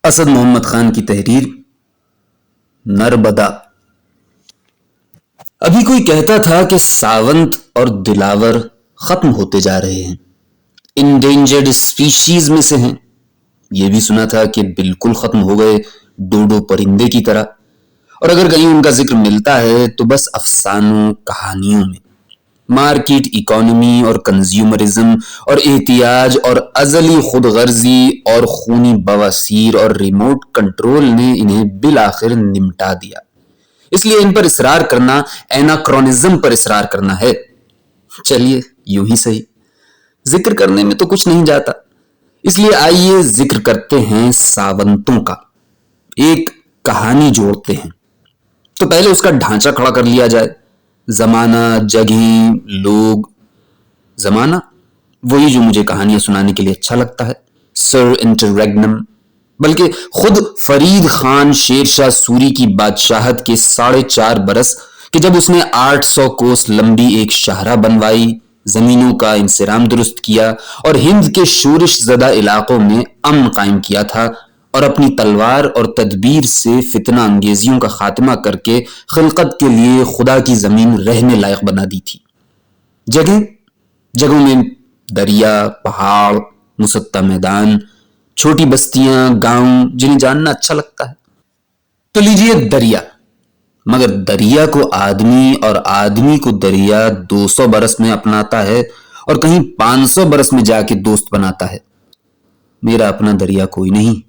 असद मोहम्मद खान की तहरीर नर्मदा। अभी कोई कहता था कि सावंत और दिलावर खत्म होते जा रहे हैं, इंडेंजर्ड स्पीशीज में से हैं। यह भी सुना था कि बिल्कुल खत्म हो गए, डोडो परिंदे की तरह। और अगर कहीं उनका जिक्र मिलता है तो बस अफसानों कहानियों में। मार्केट इकोनॉमी और कंज्यूमरिज्म और एहतियाज और अजली खुदगर्जी और खूनी बवासीर और रिमोट कंट्रोल ने इन्हें बिल आखिर निमटा दिया। इसलिए इन पर इसरार करना एनाक्रोनिज्म पर इसरार करना है। चलिए यूं ही सही, जिक्र करने में तो कुछ नहीं जाता, इसलिए आइए जिक्र करते हैं सावंतों का, एक कहानी जोड़ते हैं। तो पहले उसका ढांचा खड़ा कर लिया जाए। जमाना, जगह, लोग। जमाना वही जो मुझे कहानियां सुनाने के लिए अच्छा लगता है, सर इंटररेग्नम। बल्कि खुद फरीद खान शेरशाह सूरी की बादशाहत के 4.5 बरस कि जब उसने 800 कोस लंबी एक शाहरा बनवाई, जमीनों का इंसिराम दुरुस्त किया और हिंद के शोरिश ज़दा इलाकों में अमन कायम किया था और अपनी तलवार और तदबीर से फितना अंगेजियों का खात्मा करके खिलकत के लिए खुदा की जमीन रहने लायक बना दी थी। जगहों में दरिया, पहाड़, मुसत्ता मैदान, छोटी बस्तियां, गांव जिन्हें जानना अच्छा लगता है। तो लीजिए दरिया। मगर दरिया को आदमी और आदमी को दरिया 200 बरस में अपनाता है और कहीं 500 बरस में जाके दोस्त बनाता है। मेरा अपना दरिया कोई नहीं,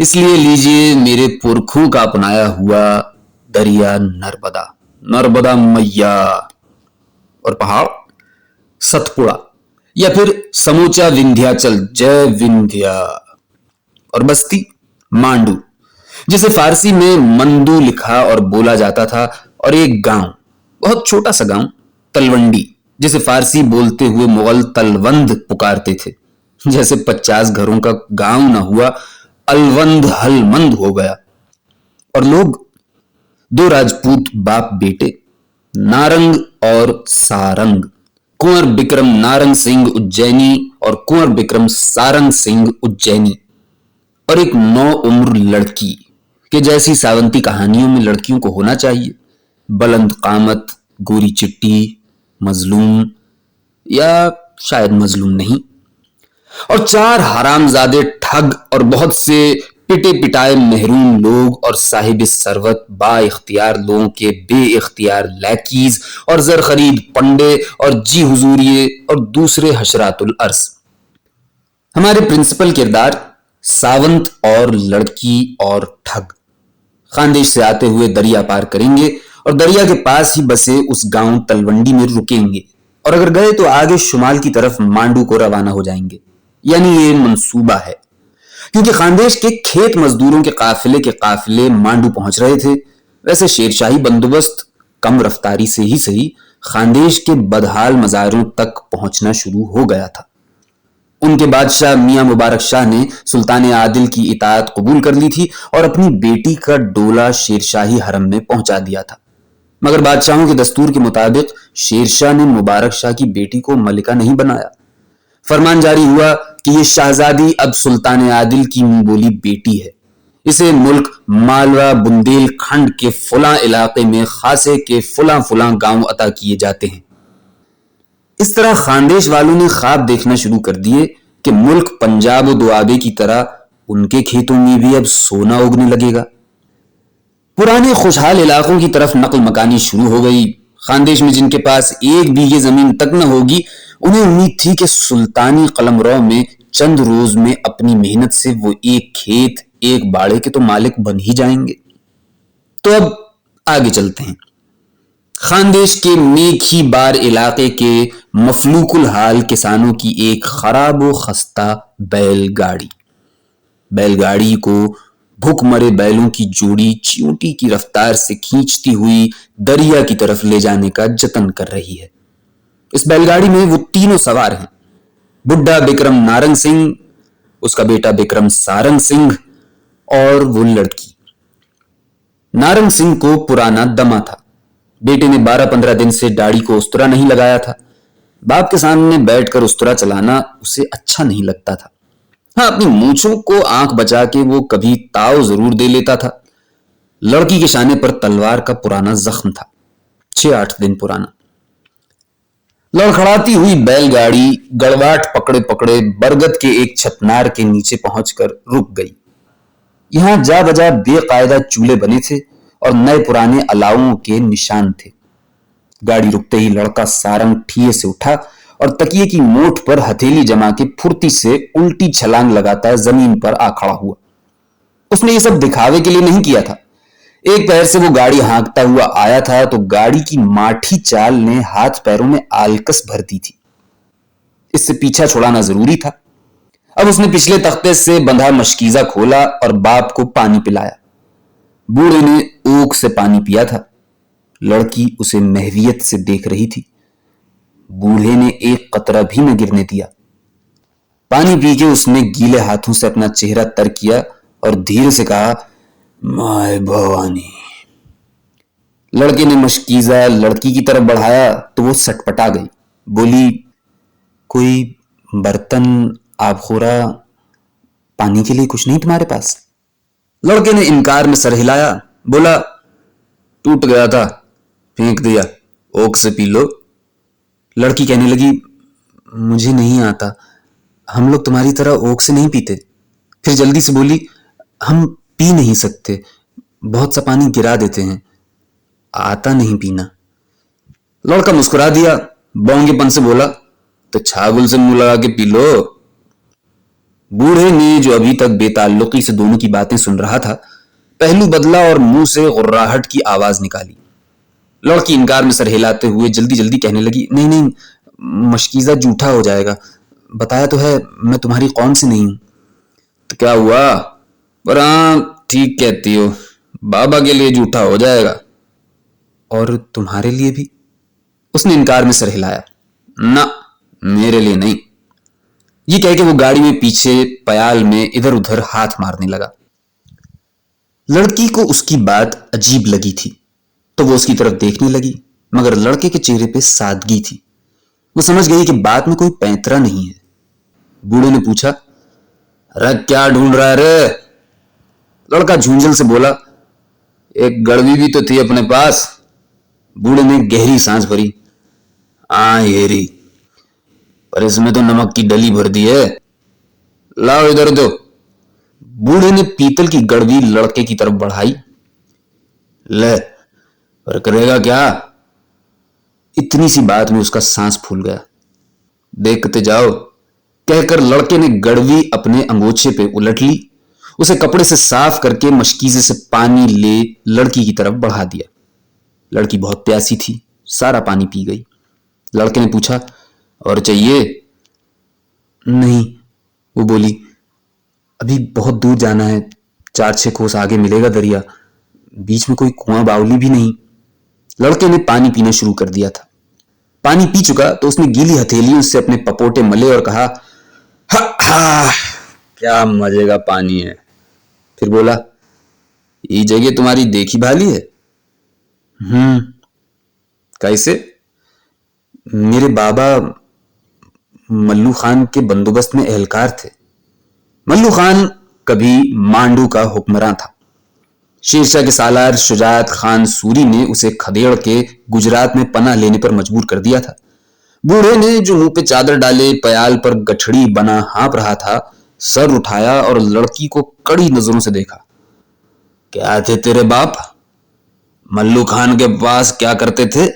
इसलिए लीजिए मेरे पुरखों का अपनाया हुआ दरिया नर्मदा। नर्मदा मैया। और पहाड़ सतपुड़ा या फिर समूचा विंध्याचल, जय विंध्या। और बस्ती मांडू, जिसे फारसी में मंदू लिखा और बोला जाता था। और एक गांव, बहुत छोटा सा गांव, तलवंडी, जिसे फारसी बोलते हुए मुगल तलवंद पुकारते थे। जैसे 50 घरों का गांव ना हुआ, अलवंद हलमंद हो गया। और लोग 2 राजपूत बाप बेटे, नारंग और सारंग, कुंवर बिक्रम नारंग सिंह उज्जैनी और कुंवर बिक्रम सारंग सिंह उज्जैनी। और एक 9 उम्र लड़की के जैसी सावंती कहानियों में लड़कियों को होना चाहिए, बुलंद कामत, गोरी चिट्टी, मजलूम या शायद मजलूम नहीं। और 4 हरामजादे ठग और बहुत से पिटे पिटाए महरूम लोग और साहिब सरवत बा इख्तियार लोगों के बे इख्तियार लैकीज और जर खरीद पंडे और जी हुजूरिये और दूसरे हशरातुल अर्स। हमारे प्रिंसिपल किरदार सावंत और लड़की और ठग खानदेश से आते हुए दरिया पार करेंगे और दरिया के पास ही बसे उस गांव तलवंडी में रुकेंगे और अगर गए तो आगे शुमाल की तरफ मांडू को रवाना हो जाएंगे। यानी ये मंसूबा है, क्योंकि खानदेश के खेत मजदूरों के काफिले मांडू पहुंच रहे थे। वैसे शेरशाही बंदोबस्त कम रफ्तारी से ही सही खानदेश के बदहाल मजारों तक पहुंचना शुरू हो गया था। उनके बादशाह मियां मुबारक शाह ने सुल्तान आदिल की इताअत कबूल कर ली थी और अपनी बेटी का डोला शेरशाही हरम में पहुंचा दिया था। मगर बादशाहों के दस्तूर के मुताबिक शेरशाह ने मुबारक शाह की बेटी को मलिका नहीं बनाया। फरमान जारी हुआ कि यह शहजादी अब सुल्तान आदिल की मुंह बोली बेटी है। इसे मुल्क मालवा बुंदेलखंड के फुला इलाके में खासे के फुला फुला गांव अता किए जाते हैं। इस तरह खानदेश वालों ने ख्वाब देखना शुरू कर दिए कि मुल्क पंजाब और दुआबे की तरह उनके खेतों में भी अब सोना उगने लगेगा। पुराने खुशहाल इलाकों की तरफ नकल मकानी शुरू हो गई। खानदेश में जिनके पास 1 बीघे जमीन तक न होगी, उन्हें उम्मीद थी कि सुल्तानी कलमरौ में चंद रोज में अपनी मेहनत से वो एक खेत, एक बाड़े के तो मालिक बन ही जाएंगे। तो अब आगे चलते हैं। खानदेश के मेखी बार इलाके के मफलूकुल हाल किसानों की एक खराब व खस्ता बैलगाड़ी को भूखमरे बैलों की जोड़ी चींटी की रफ्तार से खींचती हुई दरिया की तरफ ले जाने का जतन कर रही है। इस बैलगाड़ी में वो तीनों सवार हैं, बुड्ढा बिक्रम नारंग सिंह, उसका बेटा बिक्रम सारंग सिंह और वो लड़की। नारंग सिंह को पुराना दमा था। बेटे ने 12-15 दिन से दाढ़ी को उस्तरा नहीं लगाया था। बाप के सामने बैठकर उस्तरा चलाना उसे अच्छा नहीं लगता था। हाँ, अपनी मूंछों को आंख बचा के वो कभी ताव जरूर दे लेता था। लड़की के शाने पर तलवार का पुराना जख्म था, 6-8 दिन पुराना। लड़खड़ाती हुई बैलगाड़ी गड़वाट पकड़े पकड़े बरगद के एक छतनार के नीचे पहुंचकर रुक गई। यहां जा बजा बेकायदा चूल्हे बने थे और नए पुराने अलावों के निशान थे। गाड़ी रुकते ही लड़का सारंग ठिये से उठा और तकिए की मोठ पर हथेली जमा के फुर्ती से उल्टी छलांग लगाता जमीन पर आ खड़ा हुआ। उसने ये सब दिखावे के लिए नहीं किया था। एक पैर से वो गाड़ी हाँकता हुआ आया था तो गाड़ी की माठी चाल ने हाथ पैरों में आलकस भर दी थी। इससे पीछा छुड़ाना जरूरी था। अब उसने पिछले तख्ते से बंधा मशकीजा खोला और बाप को पानी पिलाया। बूढ़े ने ऊख से पानी पिया था। लड़की उसे महवियत से देख रही थी। बूढ़े ने एक कतरा भी न गिरने दिया। पानी पी के उसने गीले हाथों से अपना चेहरा तर किया और धीरे से कहा, माय भवानी। लड़के ने मशकीजा लड़की की तरफ बढ़ाया तो वो सटपटा गई। बोली, कोई बर्तन आबखोरा पानी के लिए कुछ नहीं तुम्हारे पास? लड़के ने इनकार में सर हिलाया। बोला, टूट गया था, फेंक दिया, ओक से पी लो। लड़की कहने लगी, मुझे नहीं आता, हम लोग तुम्हारी तरह ओक से नहीं पीते। फिर जल्दी से बोली, हम पी नहीं सकते, बहुत सा पानी गिरा देते हैं, आता नहीं पीना। लड़का मुस्कुरा दिया, बोंगेपन से बोला, तो छागुल से मुंह लगा के पी लो। बूढ़े ने, जो अभी तक बेताल्लुकी से दोनों की बातें सुन रहा था, पहलू बदला और मुंह से गुर्राहट की आवाज निकाली। लड़की इनकार में सर हिलाते हुए जल्दी जल्दी कहने लगी, नहीं नहीं, मशकीजा जूठा हो जाएगा, बताया तो है मैं तुम्हारी कौम से नहीं हूं। तो क्या हुआ? पर हाँ, ठीक कहती हो, बाबा के लिए जूठा हो जाएगा। और तुम्हारे लिए भी? उसने इनकार में सर हिलाया। ना, मेरे लिए नहीं। ये कह के वो गाड़ी में पीछे पयाल में इधर उधर हाथ मारने लगा। लड़की को उसकी बात अजीब लगी थी तो वो उसकी तरफ देखने लगी, मगर लड़के के चेहरे पे सादगी थी। वो समझ गई कि बात में कोई पैंतरा नहीं है। बूढ़े ने पूछा, अरे क्या ढूंढ रहा है रे? लड़का झुंझल से बोला, एक गड़वी भी तो थी अपने पास। बूढ़े ने गहरी सांस भरी। हाँ हेरी, पर इसमें तो नमक की डली भर दी है, लाओ इधर दो। बूढ़े ने पीतल की गड़वी लड़के की तरफ बढ़ाई। ले, पर करेगा क्या? इतनी सी बात में उसका सांस फूल गया। देखते जाओ, कहकर लड़के ने गड़वी अपने अंगोछे पे उलट ली। उसे कपड़े से साफ करके मशकीजे से पानी ले लड़की की तरफ बढ़ा दिया। लड़की बहुत प्यासी थी, सारा पानी पी गई। लड़के ने पूछा, और चाहिए? नहीं, वो बोली, अभी बहुत दूर जाना है, 4-6 कोस आगे मिलेगा दरिया, बीच में कोई कुआं बावली भी नहीं। लड़के ने पानी पीना शुरू कर दिया था। पानी पी चुका तो उसने गीली हथेलियों से अपने पपोटे मले और कहा, हा हा, क्या मजे का पानी है। फिर बोला, ये जगह तुम्हारी देखी भाली है? कैसे? मेरे बाबा मल्लू खान के बंदोबस्त में एहलकार थे। मल्लू खान कभी मांडू का हुक्मरान था। शेरशाह के सालार शुजात खान सूरी ने उसे खदेड़ के गुजरात में पनाह लेने पर मजबूर कर दिया था। बूढ़े ने, जो मुंह पे चादर डाले पयाल पर गठड़ी बना हाँप रहा था, सर उठाया और लड़की को कड़ी नजरों से देखा। क्या थे तेरे बाप? मल्लू खान के पास क्या करते थे?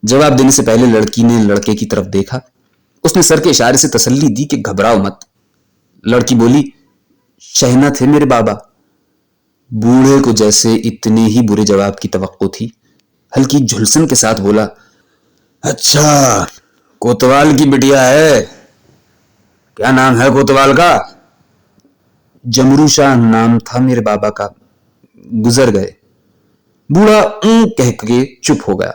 जवाब देने से पहले लड़की ने लड़के की तरफ देखा। उसने सर के इशारे से तसल्ली दी कि घबराओ मत। लड़की बोली, शहना थे मेरे बाबा। बूढ़े को जैसे इतने ही बुरे जवाब की तवक्को थी। हल्की झुलसन के साथ बोला, अच्छा, कोतवाल की बिटिया है? क्या नाम है कोतवाल का? जमरू शाह नाम था मेरे बाबा का, गुजर गए। बूढ़ा ऊं कह के चुप हो गया।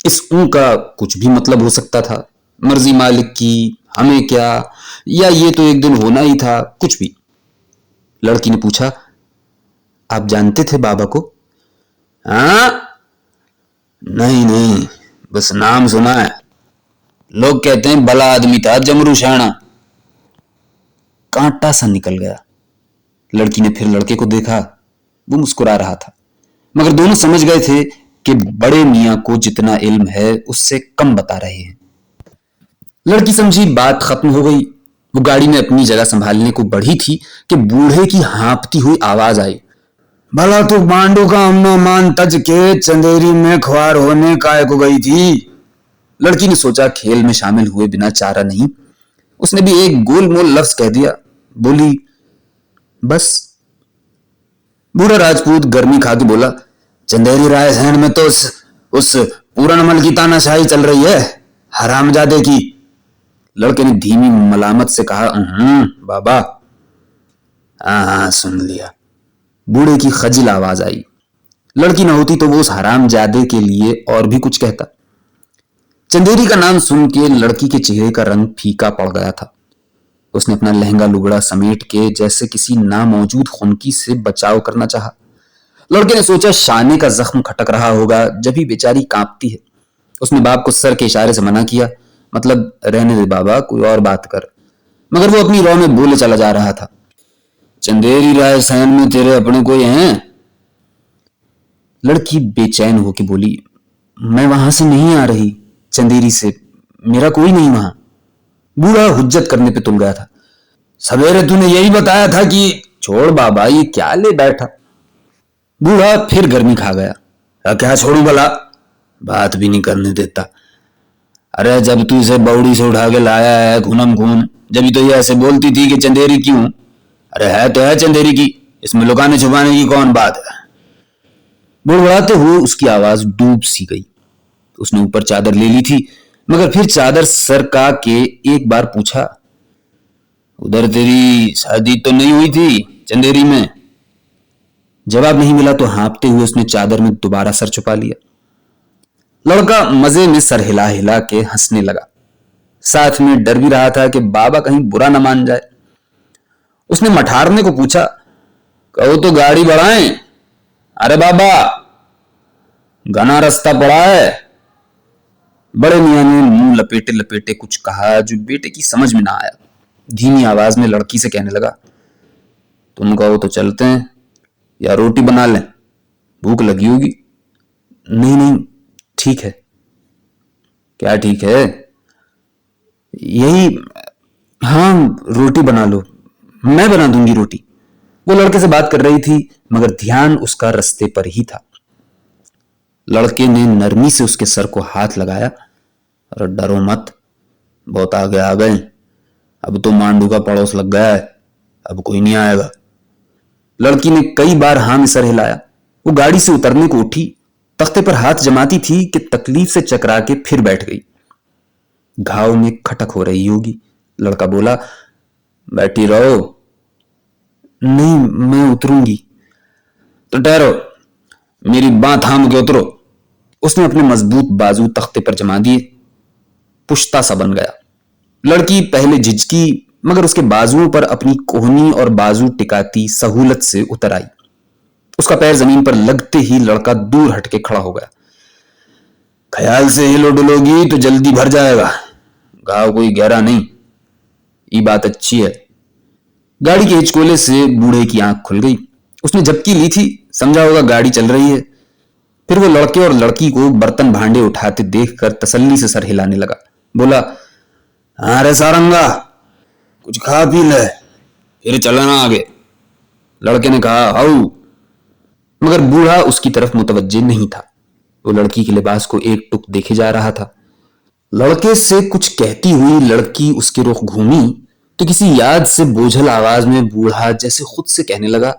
इस ऊं का कुछ भी मतलब हो सकता था, मर्जी मालिक की, हमें क्या, या ये तो एक दिन होना ही था, कुछ भी। लड़की ने पूछा, आप जानते थे बाबा को? हाँ, नहीं नहीं, बस नाम सुना है। लोग कहते हैं भला आदमी था जमरू शाना। कांटा सा निकल गया। लड़की ने फिर लड़के को देखा, वो मुस्कुरा रहा था, मगर दोनों समझ गए थे कि बड़े मियां को जितना इल्म है उससे कम बता रहे हैं। लड़की समझी बात खत्म हो गई। वो गाड़ी में अपनी जगह संभालने को बढ़ी थी कि बूढ़े की हाँफती हुई आवाज आई, भला तू बांडू का अमनो मान तज के चंदेरी में ख्वार होने काय को गई थी। लड़की ने सोचा खेल में शामिल हुए बिना चारा नहीं। उसने भी एक गोलमोल लफ्ज कह दिया, बोली बस। बूढ़ा राजपूत गर्मी खा के बोला, चंदेरी रायसेन में तो उस पूरन अमल की तानाशाही चल रही है, हरामजादे की। लड़के ने धीमी मलामत से कहा, बाबा। हाँ सुन लिया। बूढ़े की खजिल आवाज आई। लड़की न होती तो वो उस हरामजादे के लिए और भी कुछ कहता। चंदेरी का नाम सुन के लड़की के चेहरे का रंग फीका पड़ गया था। उसने अपना लहंगा लुगड़ा समेट के जैसे किसी नामौजूद खुनकी से बचाव करना चाहा। लड़के ने सोचा शाने का जख्म खटक रहा होगा, जब ही बेचारी कांपती है। उसने बाप को सर के इशारे से मना किया, मतलब रहने दे बाबा, कोई और बात कर। मगर वो अपनी राह में बोले चला जा रहा था, चंदेरी रायसेन में तेरे अपने कोई हैं? लड़की बेचैन होकर बोली, मैं वहां से नहीं आ रही, चंदेरी से मेरा कोई नहीं वहां। बूढ़ा हुज्जत करने पे तुल गया था। सवेरे तूने यही बताया था कि छोड़ बाबा, ये क्या ले बैठा। बूढ़ा फिर गर्मी खा गया। क्या छोड़ू भला, बात भी नहीं करने देता। अरे जब तू इसे बौड़ी से उठा के लाया है खूनम खून, जब तो ये ऐसे बोलती थी कि चंदेरी क्यों। अरे है तो है चंदेरी की, इसमें लुकाने छुपाने की कौन बात है। बुड़बुड़ाते हुए उसकी आवाज डूब सी गई। उसने ऊपर चादर ले ली थी, मगर फिर चादर सरका के एक बार पूछा, उधर तेरी शादी तो नहीं हुई थी चंदेरी में? जवाब नहीं मिला तो हाँपते हुए उसने चादर में दोबारा सर छुपा लिया। लड़का मजे में सर हिला हिला के हंसने लगा, साथ में डर भी रहा था कि बाबा कहीं बुरा न मान जाए। उसने मठारने को पूछा, कहो तो गाड़ी बढ़ाएं? अरे बाबा, घना रास्ता पड़ा है। बड़े मियां ने मुंह लपेटे लपेटे कुछ कहा जो बेटे की समझ में ना आया। धीमी आवाज में लड़की से कहने लगा, तुम कहो तो चलते हैं, या रोटी बना लें, भूख लगी होगी। नहीं नहीं ठीक है। क्या ठीक है? यही, हाँ रोटी बना लो, मैं बना दूंगी रोटी। वो लड़के से बात कर रही थी, मगर ध्यान उसका रास्ते पर ही था। लड़के ने नरमी से उसके सर को हाथ लगाया, अरे डरो मत, बहुत आगे आ गए, अब तो मांडू का पड़ोस लग गया है, अब कोई नहीं आएगा। लड़की ने कई बार हाँ में सर हिलाया। वो गाड़ी से उतरने को उठी, तख्ते पर हाथ जमाती थी कि तकलीफ से चकरा के फिर बैठ गई। घाव में खटक हो रही होगी। लड़का बोला, बैठी रहो। नहीं मैं उतरूंगी। तो ठहरो, मेरी बात थाम के उतरो। उसने अपने मजबूत बाजू तख्ते पर जमा दिए, पुश्ता सा बन गया। लड़की पहले झिझकी, मगर उसके बाजुओं पर अपनी कोहनी और बाजू टिकाती सहूलत से उतर आई। उसका पैर जमीन पर लगते ही लड़का दूर हटके खड़ा हो गया। ख्याल से हिलो डुलोगी तो जल्दी भर जाएगा, घाव कोई गहरा नहीं, ये बात अच्छी है। गाड़ी के हिचकोले से बूढ़े की आंख खुल गई। उसने झपकी ली थी, समझा होगा गाड़ी चल रही है। फिर वो लड़के और लड़की को बर्तन भांडे उठाते देखकर तसल्ली से सर हिलाने लगा। बोला, हाँ रे सारंगा, कुछ खा पी ले, फिर चलना आगे। लड़के ने कहा, हाउ। मगर बूढ़ा उसकी तरफ मुतवज्जे नहीं था। वो लड़की के लिबास को एक टुक देखे जा रहा था। लड़के से कुछ कहती हुई लड़की उसके रुख घूमी तो किसी याद से बोझल आवाज में बूढ़ा जैसे खुद से कहने लगा,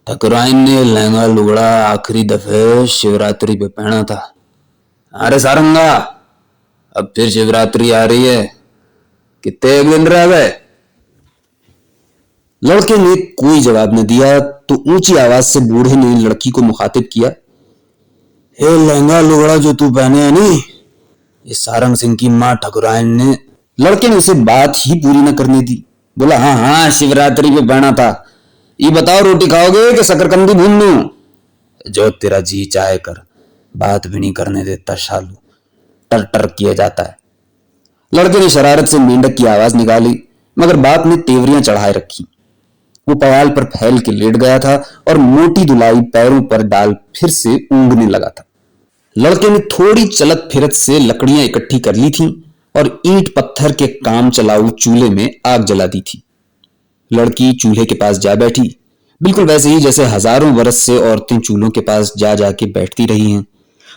ठकुराइन ने लहंगा लुगड़ा आखिरी दफे शिवरात्रि पे पहना था। अरे सारंगा, अब फिर शिवरात्रि आ रही है, कितने दिन रह गए? लड़के ने कोई जवाब न दिया तो ऊंची आवाज से बूढ़े ने लड़की को मुखातिब किया, हे लहंगा लुगड़ा जो तू पहने है नी, ये सारंग सिंह की मां ठकुराइन ने। लड़के ने उसे बात ही पूरी न करने दी। बोला, हाँ हाँ शिवरात्रि पे पहना था। ये बताओ, रोटी खाओगे कि शकरकंदी भून दूं? जो तेरा जी चाहे कर, बात भी नहीं करने देता शालू, टर टर किया जाता है। लड़के ने शरारत से मेंढक की आवाज निकाली, मगर बाप ने तेवरियां चढ़ाए रखी। वो पयाल पर फैल के लेट गया था और मोटी दुलाई पैरों पर डाल फिर से ऊँघने लगा था। लड़के ने थोड़ी चलत फिरत से लकड़ियां इकट्ठी कर ली थीं और ईंट पत्थर के काम चलाऊ चूल्हे में आग जला दी थी। लड़की चूल्हे के पास जा बैठी, बिल्कुल वैसे ही जैसे हजारों बरस से औरतें चूल्हों के पास जा जाके बैठती रही हैं।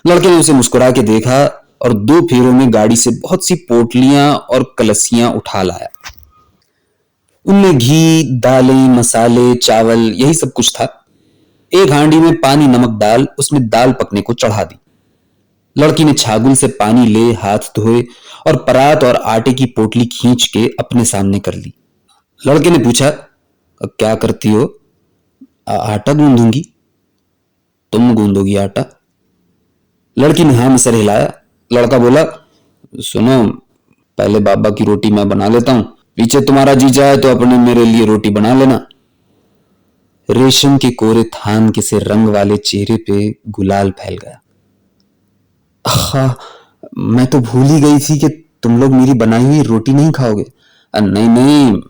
लड़के ने उसे मुस्कुरा के देखा और 2 फेरों में गाड़ी से बहुत सी पोटलियां और कलसियां उठा लाया। उनमें घी, दालें, मसाले, चावल, यही सब कुछ था। एक हांडी में पानी नमक डाल उसमें दाल पकने को चढ़ा दी। लड़की ने छागुल से पानी ले हाथ धोए और परात और आटे की पोटली खींच के अपने सामने कर ली। लड़के ने पूछा, क्या करती हो? आटा गूंदूंगी। तुम गूंदोगी आटा? लड़की ने हाँ में सर हिलाया। लड़का बोला, सुनो, पहले बाबा की रोटी मैं बना लेता हूं, पीछे तुम्हारा जी चाहे तो अपने मेरे लिए रोटी बना लेना। रेशम के कोरे थान के से रंग वाले चेहरे पे गुलाल फैल गया। मैं तो भूल ही गई थी कि तुम लोग मेरी बनाई हुई रोटी नहीं खाओगे। नहीं नहीं,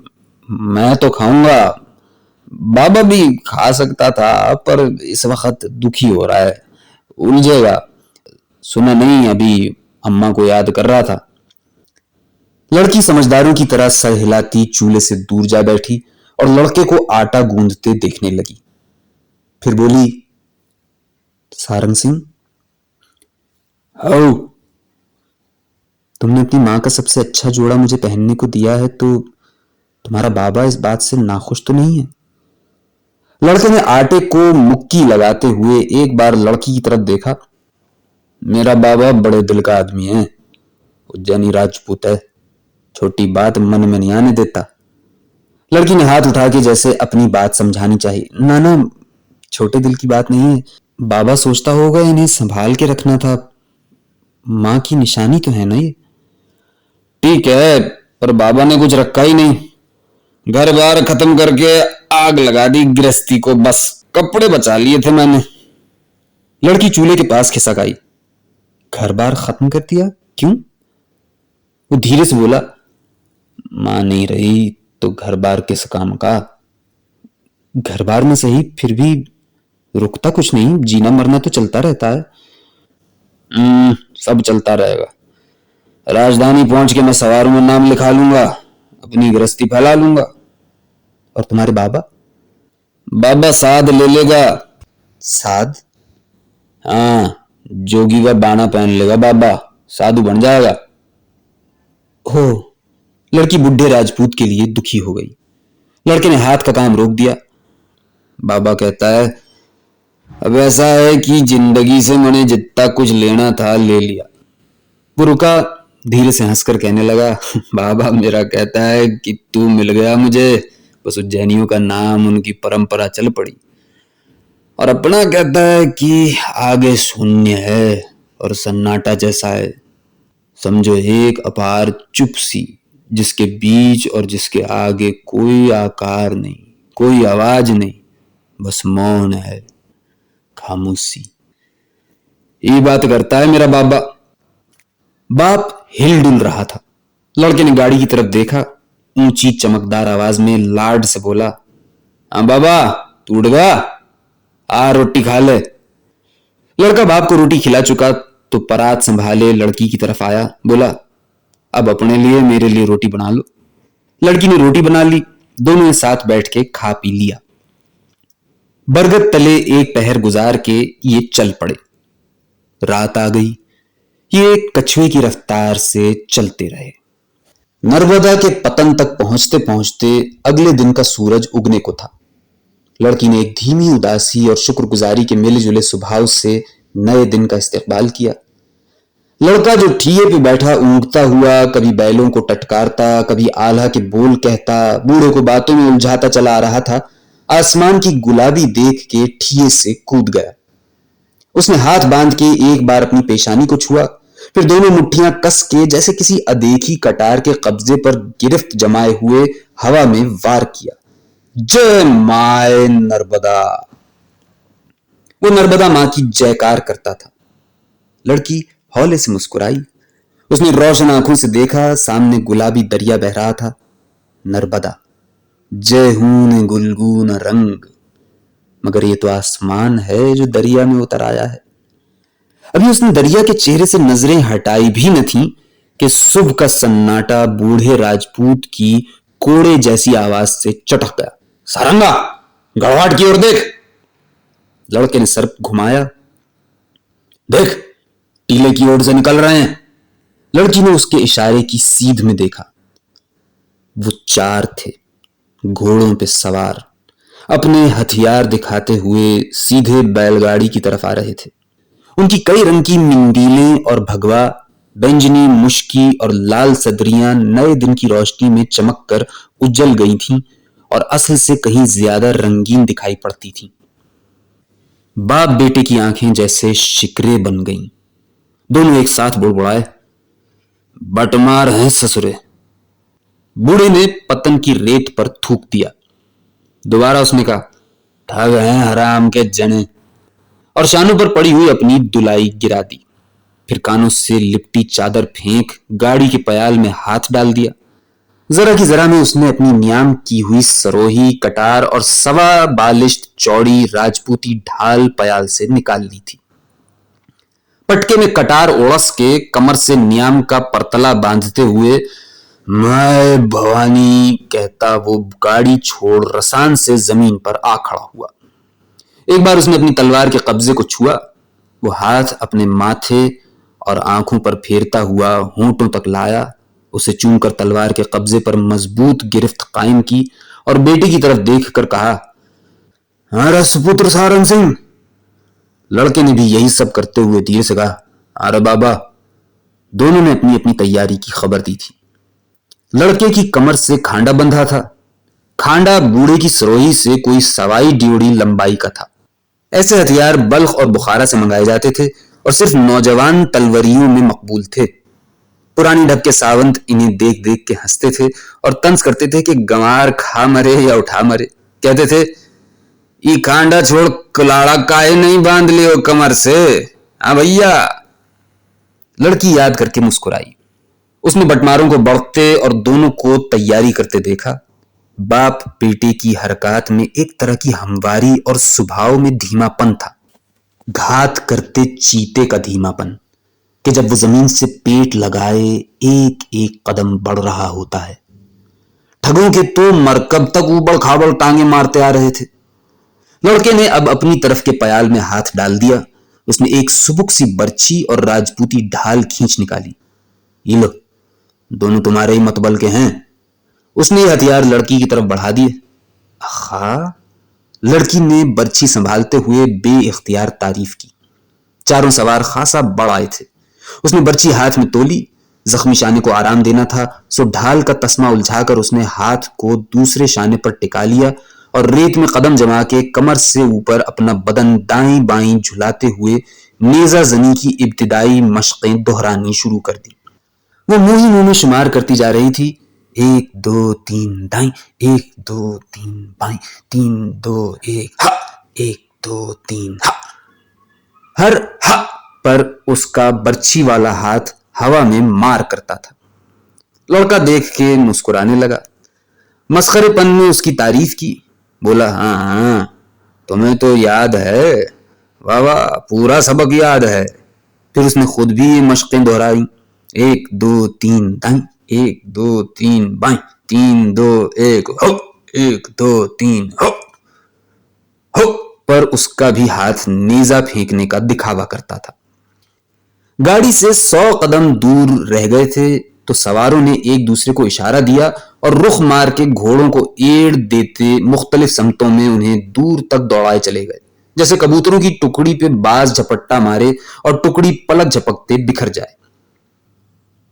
मैं तो खाऊंगा। बाबा भी खा सकता था पर इस वक्त दुखी हो रहा है, उलझेगा। सुना नहीं, अभी अम्मा को याद कर रहा था। लड़की समझदारों की तरह सर हिलाती चूल्हे से दूर जा बैठी और लड़के को आटा गूंदते देखने लगी। फिर बोली, सारंग सिंह, आओ, तुमने अपनी मां का सबसे अच्छा जोड़ा मुझे पहनने को दिया है तो तुम्हारा बाबा इस बात से नाखुश तो नहीं है? लड़के ने आटे को मुक्की लगाते हुए एक बार लड़की की तरफ देखा। मेरा बाबा बड़े दिल का आदमी है, उज्जैनी राजपूत है, छोटी बात मन में नहीं आने देता। लड़की ने हाथ उठा के जैसे अपनी बात समझानी चाहिए। ना ना, छोटे दिल की बात नहीं है, बाबा सोचता होगा इन्हें संभाल के रखना था, मां की निशानी तो है ना ये। ठीक है, पर बाबा ने कुछ रखा ही नहीं, घर बार खत्म करके आग लगा दी गृहस्थी को, बस कपड़े बचा लिए थे मैंने। लड़की चूल्हे के पास खिसक आई। घर बार खत्म कर दिया? क्यों? वो धीरे से बोला, मां नहीं रही तो घर बार किस काम का? घर बार में सही, फिर भी रुकता कुछ नहीं, जीना मरना तो चलता रहता है। सब चलता रहेगा। राजधानी पहुंच के मैं सवारों में नाम लिखा लूंगा, अपनी गृहस्थी फैला लूंगा। और तुम्हारे बाबा? बाबा साध ले लेगा। साध? हाँ, जोगी का बाना पहन लेगा बाबा, साधु बन जाएगा। हो। लड़की बुढ़े राजपूत के लिए दुखी हो गई। लड़के ने हाथ का काम रोक दिया। बाबा कहता है, अब ऐसा है कि जिंदगी से मैंने जितना कुछ लेना था ले लिया। वो रुका, धीरे से हंसकर कहने लगा, बाबा मेरा कहता है कि तू मिल गया मुझे, बस उज्जैनियों का नाम उनकी परंपरा चल पड़ी। और अपना कहता है कि आगे शून्य है और सन्नाटा जैसा है, समझो एक अपार चुप सी, जिसके बीच और जिसके आगे कोई आकार नहीं, कोई आवाज नहीं, बस मौन है, खामोशी। ये बात करता है मेरा बाबा। बाप हिल डुल रहा था। लड़के ने गाड़ी की तरफ देखा, ऊंची चमकदार आवाज में लाड से बोला, हाँ बाबा, तू उठ गया, आ रोटी खा ले। लड़का बाप को रोटी खिला चुका तो परात संभाले लड़की की तरफ आया, बोला, अब अपने लिए मेरे लिए रोटी बना लो। लड़की ने रोटी बना ली, दोनों ने साथ बैठ के खा पी लिया। बरगद तले एक पहर गुजार के ये चल पड़े। रात आ गई। ये कछुए की रफ्तार से चलते रहे। नर्मदा के पतन तक पहुंचते पहुंचते अगले दिन का सूरज उगने को था। लड़की ने एक धीमी उदासी और शुक्रगुजारी के मिले जुले स्वभाव से नए दिन का इस्तकबाल किया। लड़का जो ठिये पे बैठा ऊँगता हुआ कभी बैलों को टटकारता, कभी आल्हा के बोल कहता, बूढ़े को बातों में उलझाता चला आ रहा था, आसमान की गुलाबी देख के ठिये से कूद गया। उसने हाथ बांध के एक बार अपनी पेशानी को छुआ, फिर दोनों मुट्ठियां कस के जैसे किसी अदेखी कटार के कब्जे पर गिरफ्त जमाए हुए हवा में वार किया। जय माए नर्मदा। वो नर्मदा मां की जयकार करता था। लड़की हौले से मुस्कुराई। उसने रोशन आंखों से देखा, सामने गुलाबी दरिया बह रहा था। नर्मदा, जय हूं गुलगून रंग। मगर ये तो आसमान है जो दरिया में उतर आया है। अभी उसने दरिया के चेहरे से नजरें हटाई भी न थी कि सुबह का सन्नाटा बूढ़े राजपूत की कोड़े जैसी आवाज से चटक गया। सारंगा, गड़वाट की ओर देख। लड़के ने सर घुमाया। देख, टीले की ओर से निकल रहे हैं। लड़की ने उसके इशारे की सीध में देखा। वो 4 थे, घोड़ों पे सवार, अपने हथियार दिखाते हुए सीधे बैलगाड़ी की तरफ आ रहे थे। उनकी कई रंग की मिंदीलें और भगवा, बैंजनी मुश्की और लाल सदरियां नए दिन की रोशनी में चमक कर उज्जल गई थीं और असल से कहीं ज्यादा रंगीन दिखाई पड़ती थीं। बाप बेटे की आंखें जैसे शिकरे बन गईं। दोनों एक साथ बुड़बुड़ाए, बटमार हैं ससुरे। बूढ़े ने पतन की रेत पर थूक दिया। दोबारा उसने कहा, ठग हैं हराम के जने, और शानों पर पड़ी हुई अपनी दुलाई गिरा दी। फिर कानों से लिपटी चादर फेंक गाड़ी के पयाल में हाथ डाल दिया। जरा की जरा में उसने अपनी न्याम की हुई सरोही, कटार और सवा बालिश्त चौड़ी राजपूती ढाल पयाल से निकाल ली थी। पटके में कटार ओड़स के कमर से न्याम का परतला बांधते हुए मैं भवानी कहता वो गाड़ी छोड़ रसान से जमीन पर आ खड़ा हुआ। एक बार उसने अपनी तलवार के कब्जे को छुआ। वो हाथ अपने माथे और आंखों पर फेरता हुआ होंठों तक लाया, उसे चूमकर तलवार के कब्जे पर मजबूत गिरफ्त कायम की और बेटे की तरफ देखकर कहा, अरे सुपुत्र सारंग सिंह। लड़के ने भी यही सब करते हुए धीरे से कहा, अरे बाबा। दोनों ने अपनी अपनी तैयारी की खबर दी थी। लड़के की कमर से खांडा बंधा था। खांडा बूढ़े की सरोही से कोई सवाई ड्योढ़ी लंबाई का था। ऐसे हथियार बल्ख और बुखारा से मंगाए जाते थे और सिर्फ नौजवान तलवरियों में मकबूल थे। पुरानी ढब के सावंत इन्हें देख देख के हंसते थे और तंज करते थे कि गंवार खा मरे या उठा मरे। कहते थे, ई खांडा छोड़ कुलाड़ा काहे नहीं बांध लियो कमर से, हाँ भैया। लड़की याद करके मुस्कुराई। उसने बटमारों को बढ़ते और दोनों को तैयारी करते देखा। बाप बेटे की हरकत में एक तरह की हमवारी और स्वभाव में धीमापन था, घात करते चीते का धीमापन कि जब वो जमीन से पेट लगाए एक एक कदम बढ़ रहा होता है। ठगों के तो मरकब तक ऊबड़ खाबड़ टांगे मारते आ रहे थे। लड़के ने अब अपनी तरफ के पयाल में हाथ डाल दिया। उसने एक सुबुक सी बर्छी और राजपूती ढाल खींच निकाली। ये लो, दोनों तुम्हारे ही मतबल के हैं। उसने ये हथियार लड़की की तरफ बढ़ा दिए। आहा, लड़की ने बर्छी संभालते हुए बेइख्तियार तारीफ की। चारों सवार खासा बड़ आए थे। उसने बर्छी हाथ में तोली। जख्मी शाने को आराम देना था, सो ढाल का तस्मा उलझाकर उसने हाथ को दूसरे शाने पर टिका लिया और रेत में कदम जमा के कमर से ऊपर अपना बदन दाईं बाईं झुलाते हुए नेजा जनी की इब्तिदाई मशकें दोहरानी शुरू कर दी। वो मुंह ही मुंह में शुमार करती जा रही थी, 1 2 3 दाईं, 1 2 3 बाईं, 3 2 1 हा, 1 2 3 हा। हर हा पर उसका बर्छी वाला हाथ हवा में मार करता था। लड़का देख के मुस्कुराने लगा। मस्खरेपन में उसकी तारीफ की। बोला, हाँ हाँ, तुम्हें तो याद है, वाह वाह, पूरा सबक याद है। फिर उसने खुद भी ये मशकें दोहराई, 1 2 3 दाईं, 1 2 3 बाईं, 3 2 1 हो, 1 2 3 हो हो। पर उसका भी हाथ नेजा फेंकने का दिखावा करता था। गाड़ी से 100 कदम दूर रह गए थे तो सवारों ने एक दूसरे को इशारा दिया और रुख मार के घोड़ों को एड़ देते मुख्तलिफ समतों में उन्हें दूर तक दौड़ाए चले गए, जैसे कबूतरों की टुकड़ी पे बाज झपट्टा मारे और टुकड़ी पलक झपकते बिखर जाए।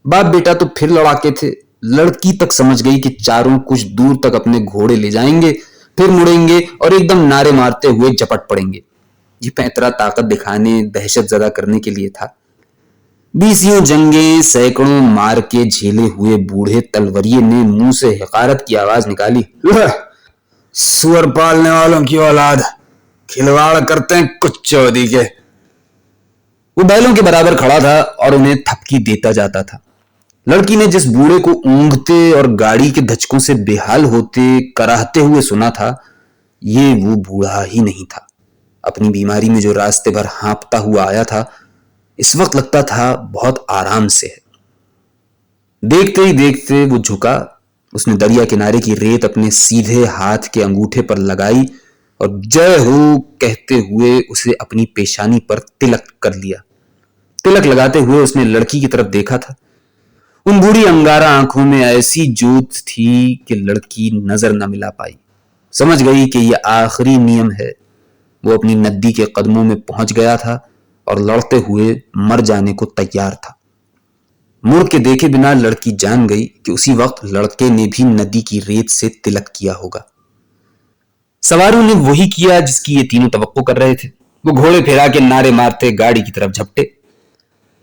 बाप बेटा तो फिर लड़ाके थे। लड़की तक समझ गई कि चारों कुछ दूर तक अपने घोड़े ले जाएंगे, फिर मुड़ेंगे और एकदम नारे मारते हुए झपट पड़ेंगे। ये पैंतरा ताकत दिखाने, दहशत जदा करने के लिए था। 20 जंगे सैकड़ों मार के झेले हुए बूढ़े तलवरिये ने मुंह से हकारत की आवाज निकाली, सुअर पालने वालों की औलाद, खिलवाड़ करते हैं कुछ चौधरी के। वो बैलों के बराबर खड़ा था और उन्हें थपकी देता जाता था। लड़की ने जिस बूढ़े को ऊँघते और गाड़ी के धचकों से बेहाल होते कराहते हुए सुना था, ये वो बूढ़ा ही नहीं था। अपनी बीमारी में जो रास्ते भर हाँपता हुआ आया था, इस वक्त लगता था बहुत आराम से है। देखते ही देखते वो झुका, उसने दरिया किनारे की रेत अपने सीधे हाथ के अंगूठे पर लगाई और जय हो कहते हुए उसे अपनी पेशानी पर तिलक कर लिया। तिलक लगाते हुए उसने लड़की की तरफ देखा था। उन बूढ़ी अंगारा आंखों में ऐसी जोत थी कि लड़की नजर न मिला पाई। समझ गई कि यह आखिरी नियम है। वो अपनी नद्दी के कदमों में पहुंच गया था और लड़ते हुए मर जाने को तैयार था। मुड़ के देखे बिना लड़की जान गई कि उसी वक्त लड़के ने भी नदी की रेत से तिलक किया होगा। सवारों ने वही किया जिसकी ये तीनों तवक्को कर रहे थे। वो घोड़े फिरा के नारे मारते गाड़ी की तरफ झपटे।